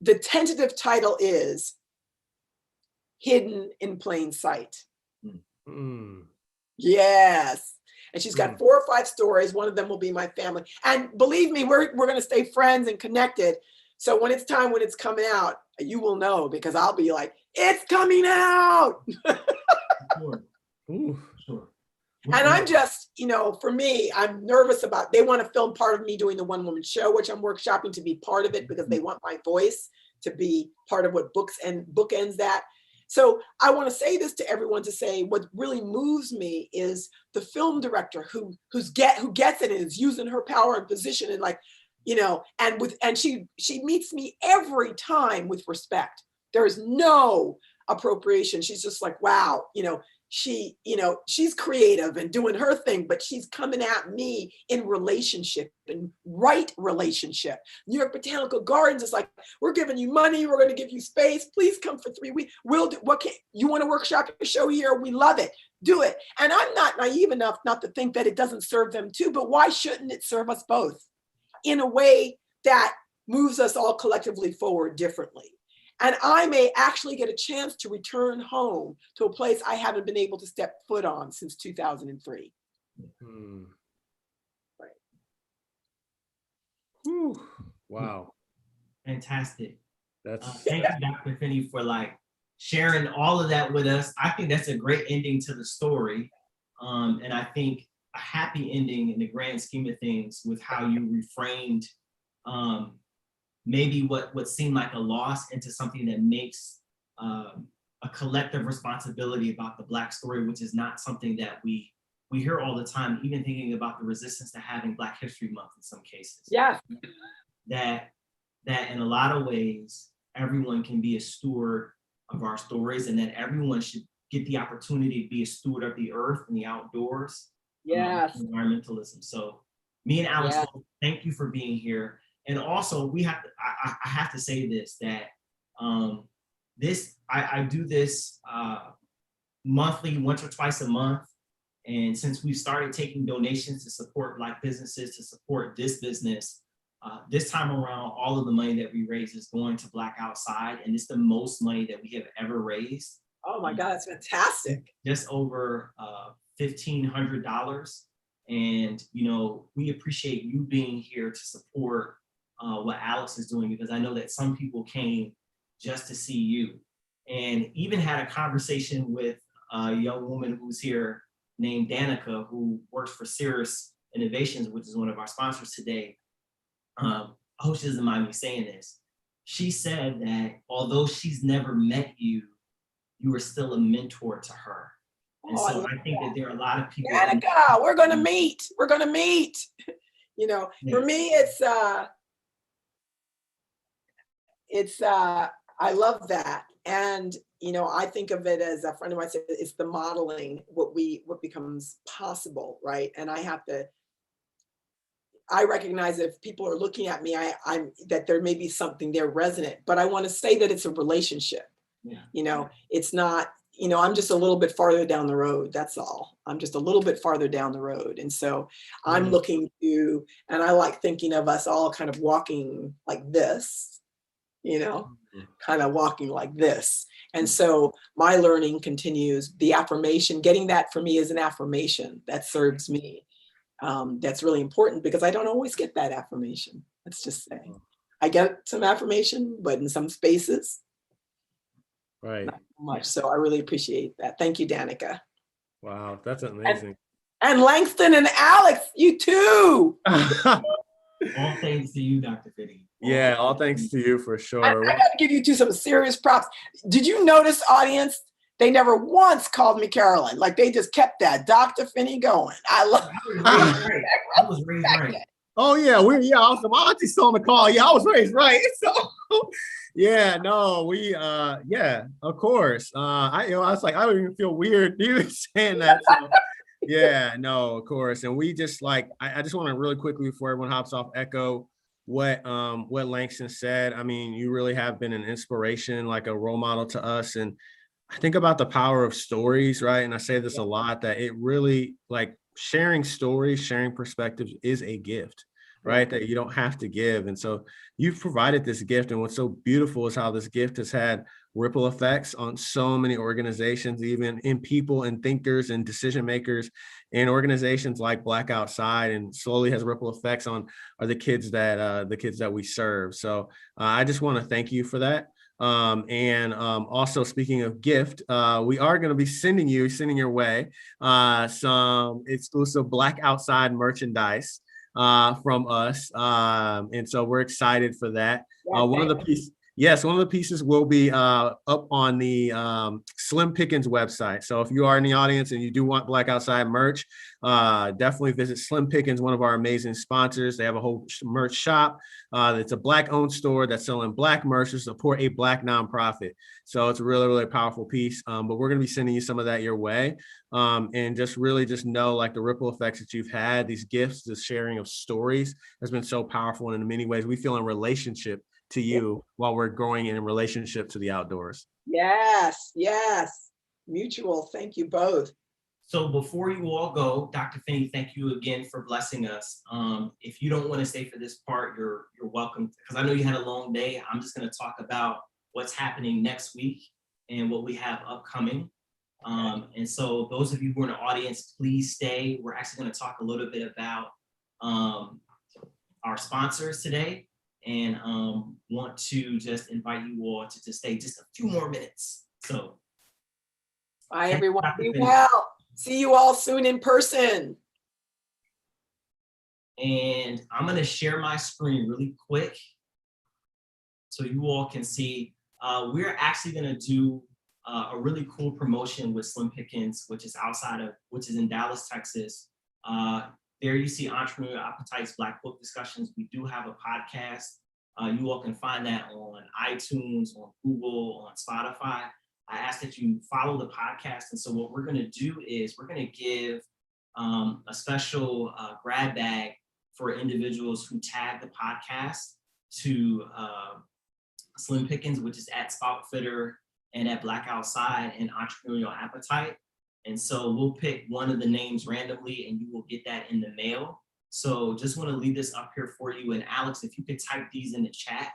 the tentative title is Hidden in Plain Sight. Mm. Yes. And she's got 4 or 5 stories. One of them will be my family. And believe me, we're going to stay friends and connected. So when it's time, when it's coming out, you will know, because I'll be like, it's coming out. Sure. Ooh, sure. And I'm just, you know, for me, I'm nervous about, they want to film part of me doing the one woman show, which I'm workshopping to be part of it because they want my voice to be part of what bookends that. So I want to say this to everyone, to say what really moves me is the film director who gets it and is using her power and position and, like, you know, and she meets me every time with respect. There is no appropriation. She's just like, wow, you know, she's creative and doing her thing, but she's coming at me in relationship and right relationship. New York Botanical Gardens is like, we're giving you money, we're going to give you space. Please come for 3 weeks. We'll do, you want to workshop your show here? We love it. Do it. And I'm not naive enough not to think that it doesn't serve them too, but why shouldn't it serve us both in a way that moves us all collectively forward differently? And I may actually get a chance to return home to a place I haven't been able to step foot on since 2003. Right. Whew. Wow. Fantastic. That's thank you, Dr. Finney, for like sharing all of that with us. I think that's a great ending to the story. And I think a happy ending in the grand scheme of things with how you reframed maybe what seemed like a loss into something that makes a collective responsibility about the Black story, which is not something that we hear all the time, even thinking about the resistance to having Black History Month in some cases. Yeah. That in a lot of ways, everyone can be a steward of our stories, and that everyone should get the opportunity to be a steward of the earth and the outdoors. Yes. Environmentalism. So me and Alex, thank you for being here. And also, I have to say this, that I do this monthly, once or twice a month. And since we started taking donations to support Black businesses, to support this business, this time around, all of the money that we raise is going to Black Outside. And it's the most money that we have ever raised. Oh my God, that's fantastic. Just over $1,500. And, you know, we appreciate you being here to support what Alex is doing, because I know that some people came just to see you, and even had a conversation with a young woman who's here named Danica, who works for Cirrus Innovations, which is one of our sponsors today. I hope she doesn't mind me saying this. She said that although she's never met you, you were still a mentor to her. And so I think that there are a lot of people. Danica, we're gonna meet. We're gonna meet. You know, for me, I love that. And, you know, I think of it as a friend of mine said, it's the modeling what becomes possible, right? And I recognize if people are looking at me, that there may be something there resonant, but I want to say that it's a relationship. Yeah. You know, it's not, you know, I'm just a little bit farther down the road. That's all. I'm just a little bit farther down the road. And so I'm looking to, and I like thinking of us all kind of walking like this, you know, kind of walking like this. And so my learning continues. The affirmation, getting that for me is an affirmation that serves me. That's really important because I don't always get that affirmation. Let's just say I get some affirmation, but in some spaces, Right. not so much. So I really appreciate that. Thank you, Danica. Wow, that's amazing. And Langston and Alex, you too. All thanks to you, Dr. Finney. Yeah, all thanks to you for sure. I got to give you two some serious props. Did you notice, audience? They never once called me Carolyn. Like they just kept that Dr. Finney going. I love I was raised right. Oh yeah, also my auntie's still on the call. Yeah, I was raised right. So yeah, no, yeah, of course. I was like, I don't even feel weird even saying that. So, yeah, no, of course. And we just like, I just want to really quickly before everyone hops off, echo what Langston said. I mean, you really have been an inspiration, like a role model to us. And I think about the power of stories, right? And I say this a lot, that it really, like, sharing stories, sharing perspectives is a gift, right? That you don't have to give. And so you've provided this gift. And what's so beautiful is how this gift has had ripple effects on so many organizations, even in people and thinkers and decision makers in organizations like Black Outside, and slowly has ripple effects on the kids that we serve. So I just want to thank you for that. Also speaking of gift, we are going to be sending your way some exclusive Black Outside merchandise from us. And so we're excited for that. One of the pieces will be up on the Slim Pickens website. So if you are in the audience and you do want Black Outside merch, definitely visit Slim Pickens, one of our amazing sponsors. They have a whole merch shop. It's a Black-owned store that's selling Black merch to support a Black nonprofit. So it's a really, really powerful piece. But we're going to be sending you some of that your way. And just really just know, like, the ripple effects that you've had, these gifts, the sharing of stories has been so powerful. And in many ways, we feel in relationship to you while we're growing in relationship to the outdoors. Yes, mutual. Thank you both. So before you all go, Dr. Finney, thank you again for blessing us. If you don't want to stay for this part, you're welcome, because I know you had a long day. I'm just going to talk about what's happening next week and what we have upcoming. And so those of you who are in the audience, please stay. We're actually going to talk a little bit about our sponsors today, and want to just invite you all to just stay just a few more minutes. So bye everyone. Be well. See you all soon in person. And I'm going to share my screen really quick so you all can see. We're actually going to do a really cool promotion with Slim Pickens, which is in Dallas, Texas. There you see Entrepreneurial Appetites, Black Book Discussions. We do have a podcast. You all can find that on iTunes, on Google, on Spotify. I ask that you follow the podcast. And so what we're going to do is we're going to give a special grab bag for individuals who tag the podcast to Slim Pickens, which is at Spoutfitter and at Black Outside and Entrepreneurial Appetite. And so we'll pick one of the names randomly and you will get that in the mail. So just want to leave this up here for you. And Alex, if you could type these in the chat,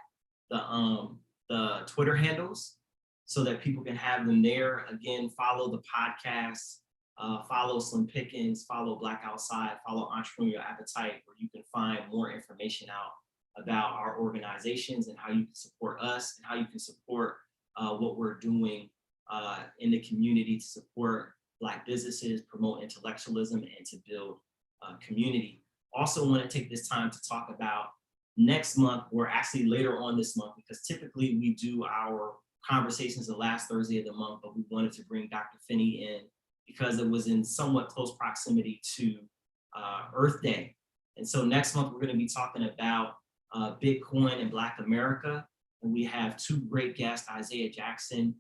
the Twitter handles, so that people can have them there. Again, follow the podcast, follow Slim Pickens, follow Black Outside, follow Entrepreneurial Appetite, where you can find more information out about our organizations and how you can support us and how you can support what we're doing in the community to support Black businesses, promote intellectualism, and to build community. Also want to take this time to talk about next month, or actually later on this month, because typically we do our conversations the last Thursday of the month, but we wanted to bring Dr. Finney in because it was in somewhat close proximity to Earth Day. And so next month, we're going to be talking about Bitcoin and Black America. And we have two great guests, Isaiah Jackson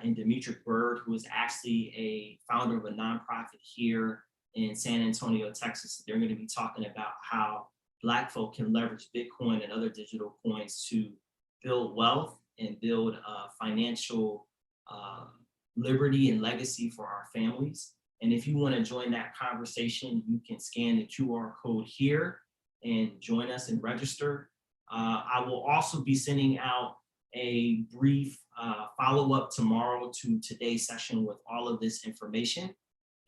and Demetric Bird, who is actually a founder of a nonprofit here in San Antonio, Texas. They're going to be talking about how Black folk can leverage Bitcoin and other digital coins to build wealth and build financial liberty and legacy for our families. And if you want to join that conversation, you can scan the QR code here and join us and register. I will also be sending out a brief follow-up tomorrow to today's session with all of this information,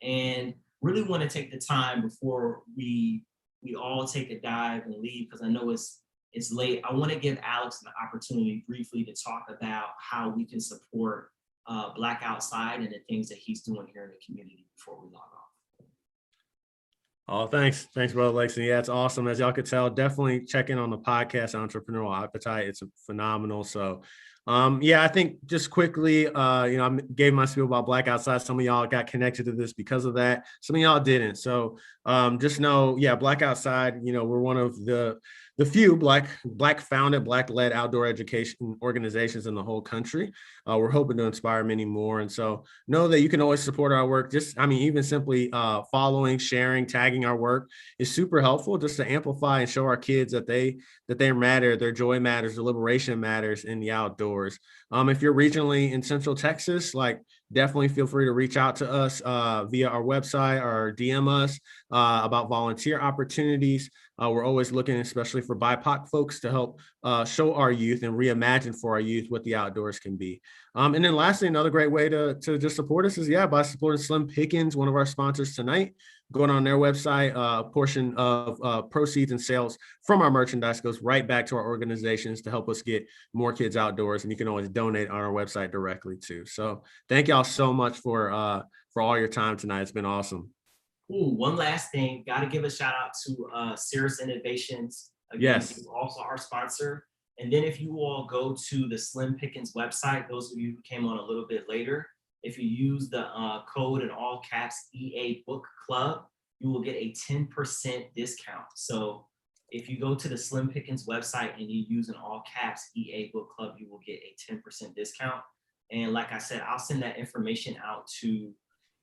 and really want to take the time before we all take a dive and leave, because I know it's late. I want to give Alex an opportunity briefly to talk about how we can support Black Outside and the things that he's doing here in the community before we log off. Oh, thanks, brother Lexington. Yeah, it's awesome. As y'all could tell, definitely check in on the podcast, Entrepreneurial Appetite. It's phenomenal. So, yeah, I think just quickly, I gave my spiel about Black Outside. Some of y'all got connected to this because of that. Some of y'all didn't. So, just know, yeah, Black Outside. We're one of the few Black founded, Black led outdoor education organizations in the whole country. We're hoping to inspire many more. And so know that you can always support our work. Even simply following, sharing, tagging our work is super helpful, just to amplify and show our kids that they matter, their joy matters, their liberation matters in the outdoors. If you're regionally in Central Texas, definitely feel free to reach out to us via our website or DM us about volunteer opportunities. We're always looking, especially for BIPOC folks, to help show our youth and reimagine for our youth what the outdoors can be. And then lastly, another great way to just support us is, by supporting Slim Pickens, one of our sponsors tonight. Going on their website, a portion of proceeds and sales from our merchandise goes right back to our organizations to help us get more kids outdoors. And you can always donate on our website directly too. So thank y'all so much for all your time tonight. It's been awesome. Ooh, one last thing, got to give a shout out to Cirrus Innovations. Again, yes, also our sponsor. And then if you all go to the Slim Pickens website, those of you who came on a little bit later, if you use the code in all caps EA Book Club, you will get a 10% discount. So if you go to the Slim Pickens website and you use in all caps EA Book Club, you will get a 10% discount. And like I said, I'll send that information out to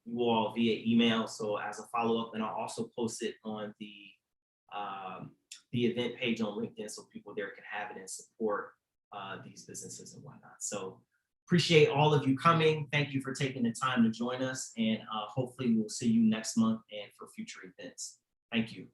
you all via email. So as a follow-up, and I'll also post it on the event page on LinkedIn so people there can have it and support these businesses and whatnot. So appreciate all of you coming. Thank you for taking the time to join us, and hopefully we'll see you next month and for future events. Thank you.